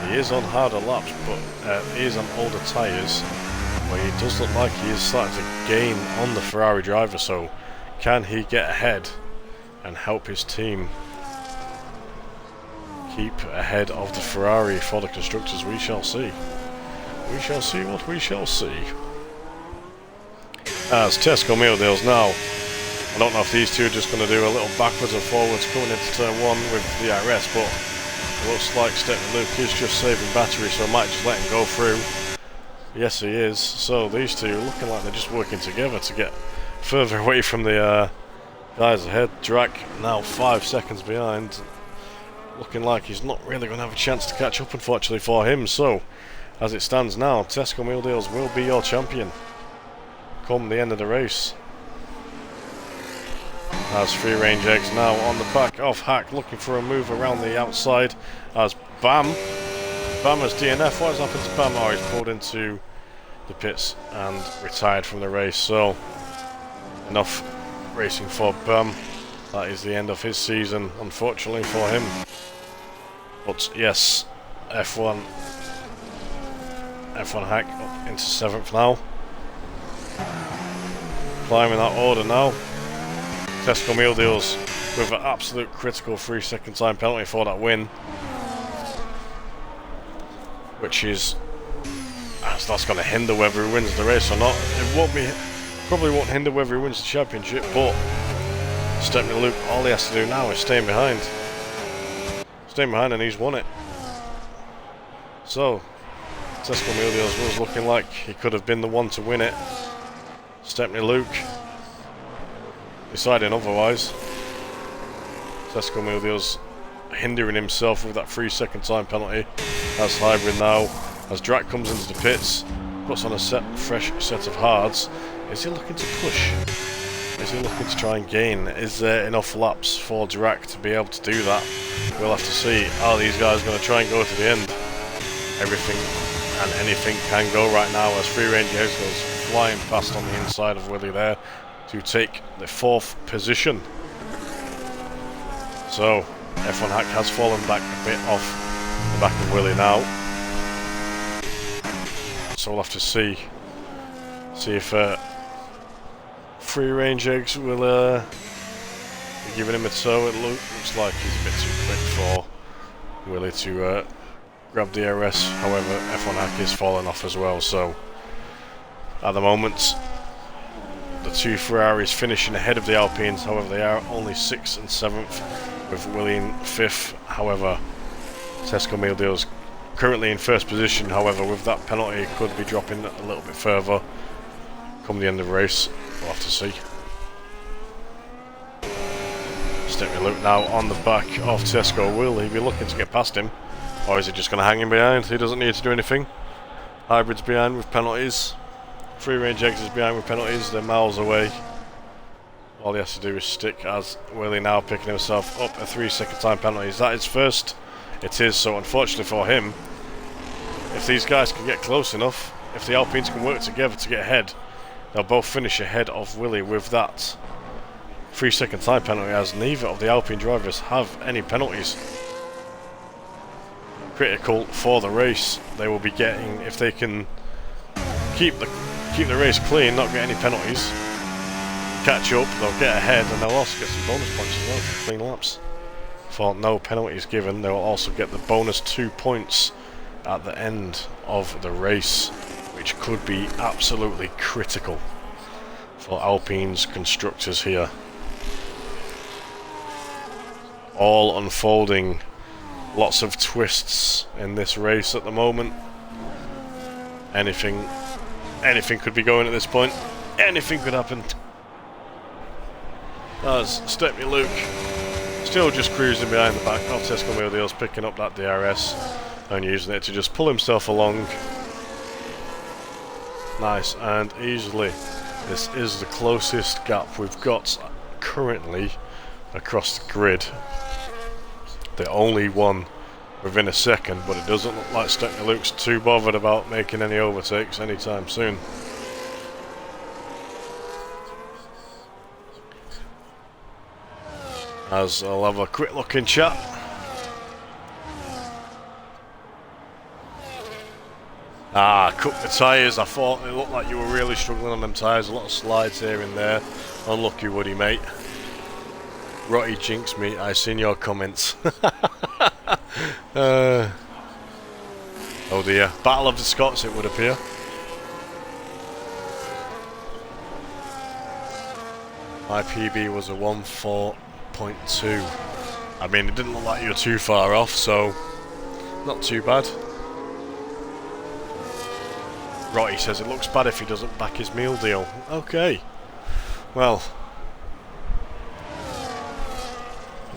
S1: He is on harder laps, but he is on older tyres. Well, he does look like he is starting to gain on the Ferrari driver, so can he get ahead and help his team keep ahead of the Ferrari for the constructors? We shall see. We shall see what we shall see. As Tesco Mealdale's now, I don't know if these two are just going to do a little backwards and forwards coming into turn 1 with the DRS, but it looks like Stepney Luke is just saving battery, so I might just let him go through. Yes, he is. So these two looking like they're just working together to get further away from the guys ahead. Drac now 5 seconds behind. Looking like he's not really going to have a chance to catch up, unfortunately for him. So, as it stands now, Tesco Mealdale's will be your champion come the end of the race. As Free Range Eggs now on the back of Hack, looking for a move around the outside. As Bam has DNF. What has happened to Bam? Oh, he's pulled into the pits and retired from the race. So, enough racing for Bam. That is the end of his season, unfortunately for him. But yes, F1 Hack up into 7th now. Climbing that order now. Tesco Mealdale's with an absolute critical 3-second time penalty for that win, which is that's going to hinder whether he wins the race or not. It probably won't hinder whether he wins the championship, but Stepney Luke, all he has to do now is staying behind, and he's won it. So Tesco Mealdale's was looking like he could have been the one to win it. Stepney Luke deciding otherwise. Tesco Mealdale's hindering himself with that 3-second time penalty. As Hybrid now, as Drac comes into the pits, puts on a fresh set of hards. Is he looking to push? Is he looking to try and gain? Is there enough laps for Drac to be able to do that? We'll have to see. Are these guys going to try and go to the end? Everything and anything can go right now, as Free Range Eggs goes flying past on the inside of Willie there to take the 4th position. So F1 Hack has fallen back a bit off the back of Willie now. So we'll have to see if Free Range Eggs will be giving him a tow. It looks like he's a bit too quick for Willie to grab DRS. However, F1 Hack is falling off as well, so at the moment the two Ferraris finishing ahead of the Alpines. However, they are only 6th and 7th, with Willie in 5th. However, Tesco Mealdale's currently in 1st position. However, with that penalty, it could be dropping a little bit further come the end of the race. We'll have to see. Stepney Luke now on the back of Tesco. Will he be looking to get past him, or is he just going to hang him behind? He doesn't need to do anything. Hybrid's behind with penalties. Free range exits behind with penalties. They're miles away. All he has to do is stick, as Willie now picking himself up a 3-second time penalty. Is that his first? It is. So unfortunately for him, if these guys can get close enough, if the Alpines can work together to get ahead, they'll both finish ahead of Willie with that 3-second time penalty, as neither of the Alpine drivers have any penalties. Critical for the race. They will be getting, if they can keep the race clean, not get any penalties, catch up, they'll get ahead, and they'll also get some bonus points as well for clean laps. For no penalties given, they'll also get the bonus 2 points at the end of the race, which could be absolutely critical for Alpine's constructors here. All unfolding, lots of twists in this race at the moment. Anything could be going at this point. Anything could happen. As Stepney Luke still just cruising behind the back of Tesco Mealdale's, picking up that DRS and using it to just pull himself along nice and easily. This is the closest gap we've got currently across the grid. The only one within a second, but it doesn't look like Stepney Luke's too bothered about making any overtakes anytime soon. As I'll have a quick look in chat. Cooked the tyres. I thought it looked like you were really struggling on them tyres. A lot of slides here and there. Unlucky, Woody, mate. Rotty jinxed me. I seen your comments. Oh dear. Battle of the Scots, it would appear. My PB was a 1.4.2. I mean, it didn't look like you were too far off, so not too bad. Rotty says it looks bad if he doesn't back his meal deal. Okay. Well,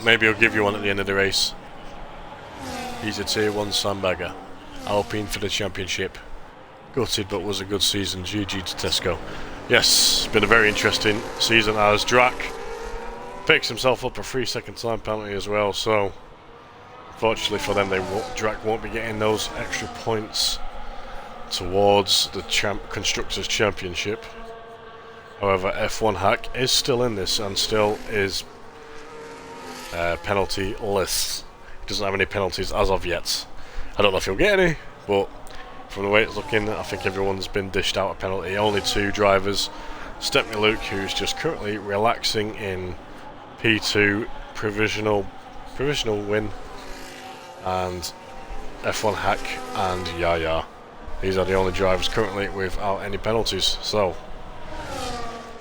S1: maybe he'll give you one at the end of the race. He's a tier 1 sandbagger. Alpine for the championship. Gutted, but was a good season. GG to Tesco. Yes, been a very interesting season, as Drac picks himself up a 3-second time penalty as well, so unfortunately for them, Drac won't be getting those extra points towards the Constructors' Championship. However, F1 Hack is still in this and still is penalty-less. He doesn't have any penalties as of yet. I don't know if he'll get any, but from the way it's looking, I think everyone's been dished out a penalty. Only 2 drivers. Stepney Luke, who's just currently relaxing in P2, provisional win, and F1 Hack and Yaya. These are the only drivers currently without any penalties, so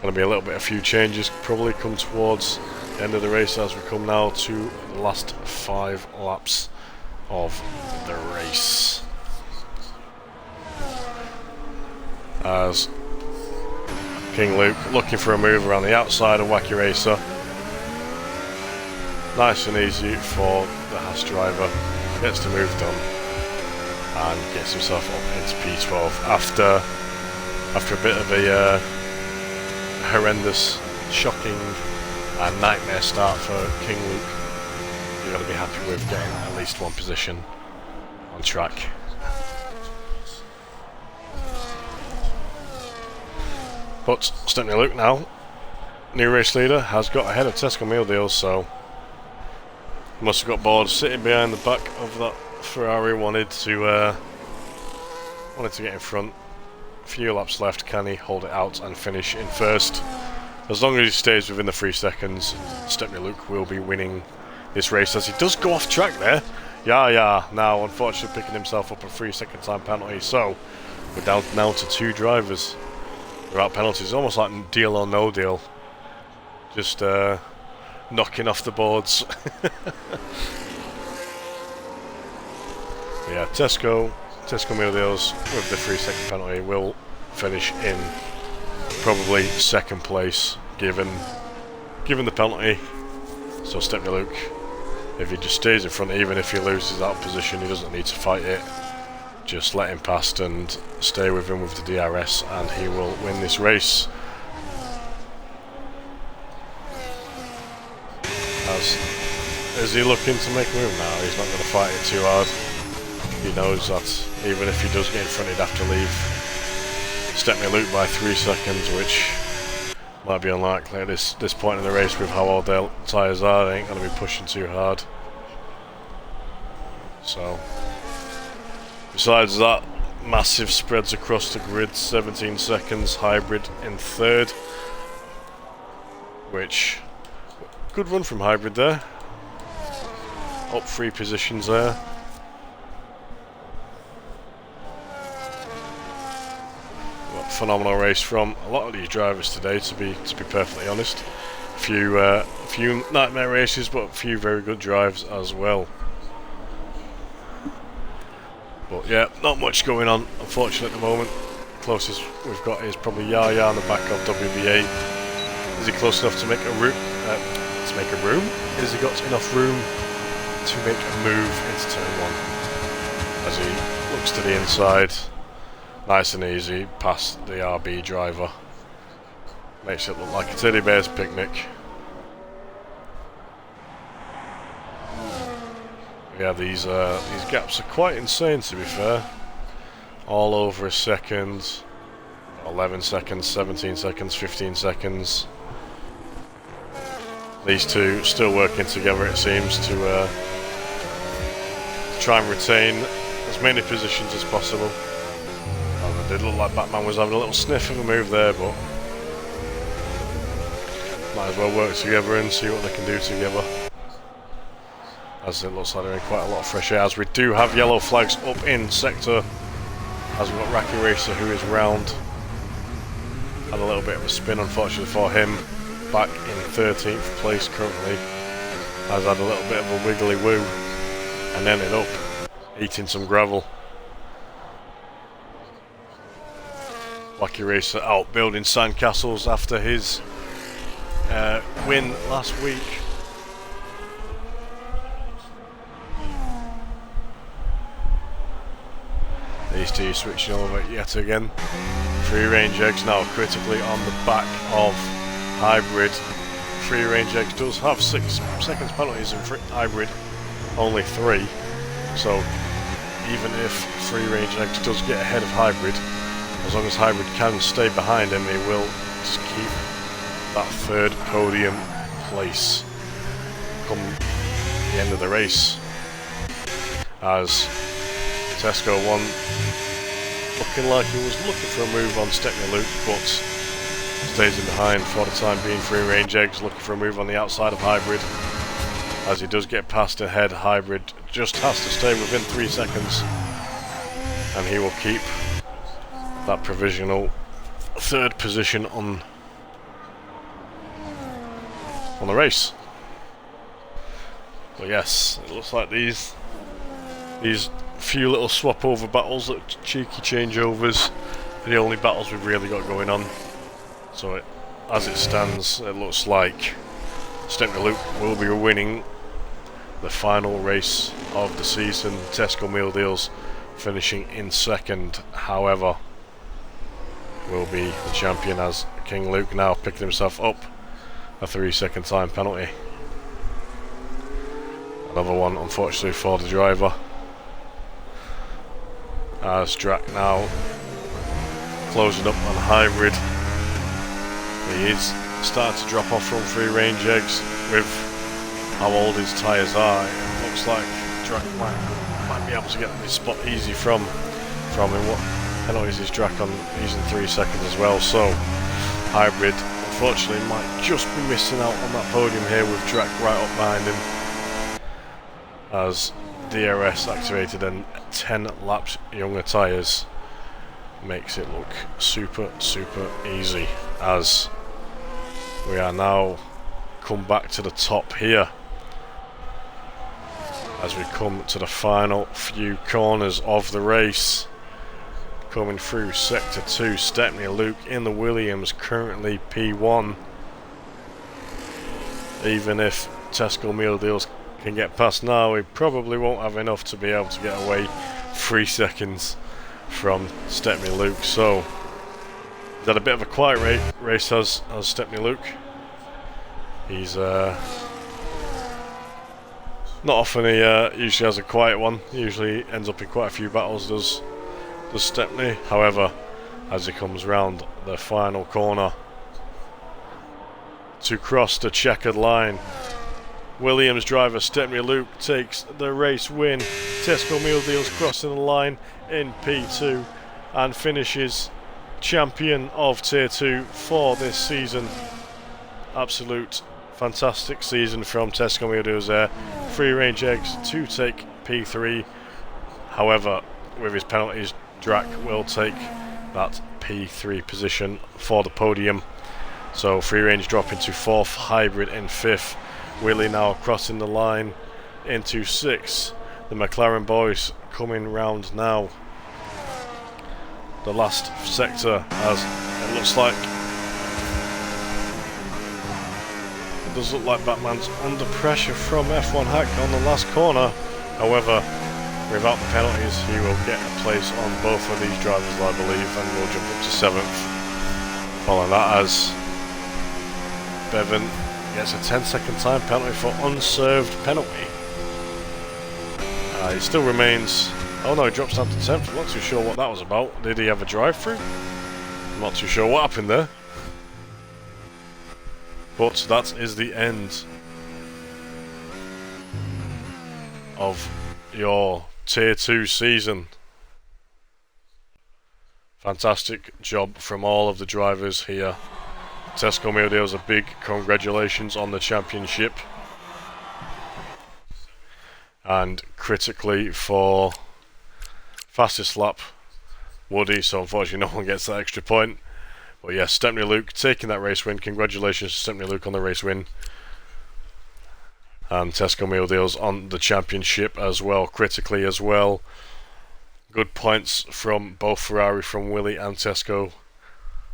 S1: going to be a few changes probably come towards the end of the race, as we come now to the last 5 laps of the race. As King Luke looking for a move around the outside of Wacky Racer. Nice and easy for the Haas driver. Gets the move done and gets himself up into P12 after a bit of a horrendous, shocking and nightmare start for King Luke. You're going to be happy with getting at least 1 position on track. But Stepney Luke now, new race leader, has got ahead of Tesco Mealdale, so must have got bored sitting behind the back of that Ferrari. Wanted to get in front. Few laps left. Can he hold it out and finish in first? As long as he stays within the 3 seconds, Stepney Luke will be winning this race, as he does go off track there. Yeah, now unfortunately picking himself up a 3-second time penalty, so we're down now to 2 drivers without penalties. Almost like deal or no deal. Just knocking off the boards. Yeah, Tesco Meals with the 3-second penalty will finish in probably second place, given the penalty. So Stepney Luke, if he just stays in front, even if he loses that position, he doesn't need to fight it. Just let him past and stay with him with the DRS, and he will win this race. Is he looking to make a move now? He's not going to fight it too hard. He knows that even if he does get in front, he'd have to leave Stepney Luke by 3 seconds, which might be unlikely at this point in the race with how old their tyres are. They ain't going to be pushing too hard. So, besides that, massive spreads across the grid. 17 seconds, Hybrid in third, which, good run from Hybrid there. Up 3 positions there. Phenomenal race from a lot of these drivers today, to be perfectly honest. A few nightmare races, but a few very good drives as well. But yeah, not much going on, unfortunately, at the moment. Closest we've got is probably Yaya on the back of WBA. Is he close enough to make a room? Has he got enough room to make a move into turn 1? As he looks to the inside. Nice and easy, past the RB driver. Makes it look like a teddy bear's picnic. Yeah, these gaps are quite insane, to be fair. All over a second, 11 seconds, 17 seconds, 15 seconds. These two still working together, it seems, to try and retain as many positions as possible. It did look like Batman was having a little sniff of a move there, but might as well work together and see what they can do together. As it looks like they're in quite a lot of fresh air, as we do have yellow flags up in sector, as we've got Raki Racer, who is round. Had a little bit of a spin, unfortunately for him, back in 13th place currently. Has had a little bit of a wiggly woo and ended up eating some gravel. Wacky Racer out building sandcastles after his win last week. These two switching over yet again. Free range eggs now critically on the back of Hybrid. Free range eggs does have 6 seconds penalties, and Hybrid only 3. So even if free range eggs does get ahead of Hybrid, as long as Hybrid can stay behind him, he will just keep that third podium place come the end of the race. As Tesco won, looking like he was looking for a move on Stepney Luke, but stays in behind for the time being. Free range eggs looking for a move on the outside of Hybrid. As he does get past ahead, Hybrid just has to stay within 3 seconds, and he will keep that provisional third position on the race. But yes, it looks like these few little swap over battles, little cheeky changeovers, are the only battles we've really got going on. So as it stands, it looks like Stepney Luke will be winning the final race of the season. Tesco Meal Deals finishing in second, however, will be the champion, as King Luke now picking himself up a 3-second time penalty. Another one, unfortunately, for the driver. As Drac now closing up on Hybrid. He is starting to drop off from free range eggs with how old his tyres are. It looks like Drac might be able to get this spot easy from him. What penalties is Drac on? He's in 3 seconds as well, so Hybrid unfortunately might just be missing out on that podium here with Drac right up behind him, as DRS activated and 10 laps younger tyres makes it look super easy, as we are now come back to the top here as we come to the final few corners of the race. Coming through sector 2, Stepney Luke in the Williams, currently P1. Even if Tesco Meal Deals can get past now, we probably won't have enough to be able to get away 3 seconds from Stepney Luke. So he's had a bit of a quiet race as Stepney Luke. He's not often he usually has a quiet one. Usually ends up in quite a few battles, does Stepney. However, as he comes round the final corner to cross the checkered line, Williams driver Stepney Luke takes the race win. Tesco Meal Deals crossing the line in P2 and finishes champion of Tier 2 for this season. Absolute fantastic season from Tesco Meal Deals there. Free range eggs to take P3. However, with his penalties, Drac will take that P3 position for the podium. So free range dropping to 4th, hybrid in 5th. Willie now crossing the line into 6th. The McLaren boys coming round now. The last sector, as it looks like. It does look like Batman's under pressure from F1 Hack on the last corner. However, without the penalties, he will get a place on both of these drivers, I believe, and will jump up to 7th. Following that, as Bevan gets a 10-second time penalty for unserved penalty. He still remains... Oh no, he drops down to 10th. I'm not too sure what that was about. Did he have a drive-through? I'm not too sure what happened there. But that is the end of your Tier 2 season. Fantastic job from all of the drivers here. Tesco Meal Deals, a big congratulations on the championship. And critically for fastest lap, Woody, so unfortunately no one gets that extra point. But yes, Stepney Luke taking that race win. Congratulations to Stepney Luke on the race win. And Tesco Meal Deals on the championship as well, critically as well. Good points from both Ferrari, from Willie and Tesco,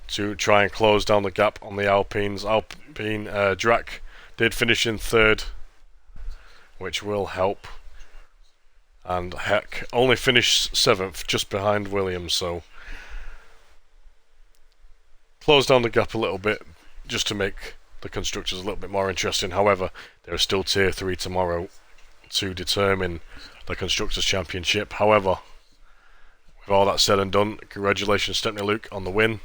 S1: to try and close down the gap on the Alpines. Drac did finish in 3rd, which will help. And Heck only finished 7th, just behind Williams, so close down the gap a little bit, just to make the constructors a little bit more interesting. However, there is still Tier 3 tomorrow to determine the Constructors' Championship. However, with all that said and done, congratulations Stepney Luke on the win,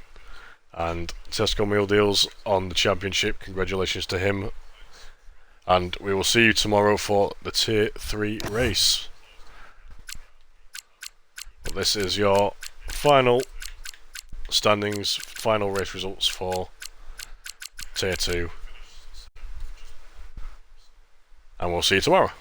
S1: and Tesco Meal Deals on the championship. Congratulations to him. And we will see you tomorrow for the Tier 3 race. But this is your final standings, final race results for Tier 2. And we'll see you tomorrow.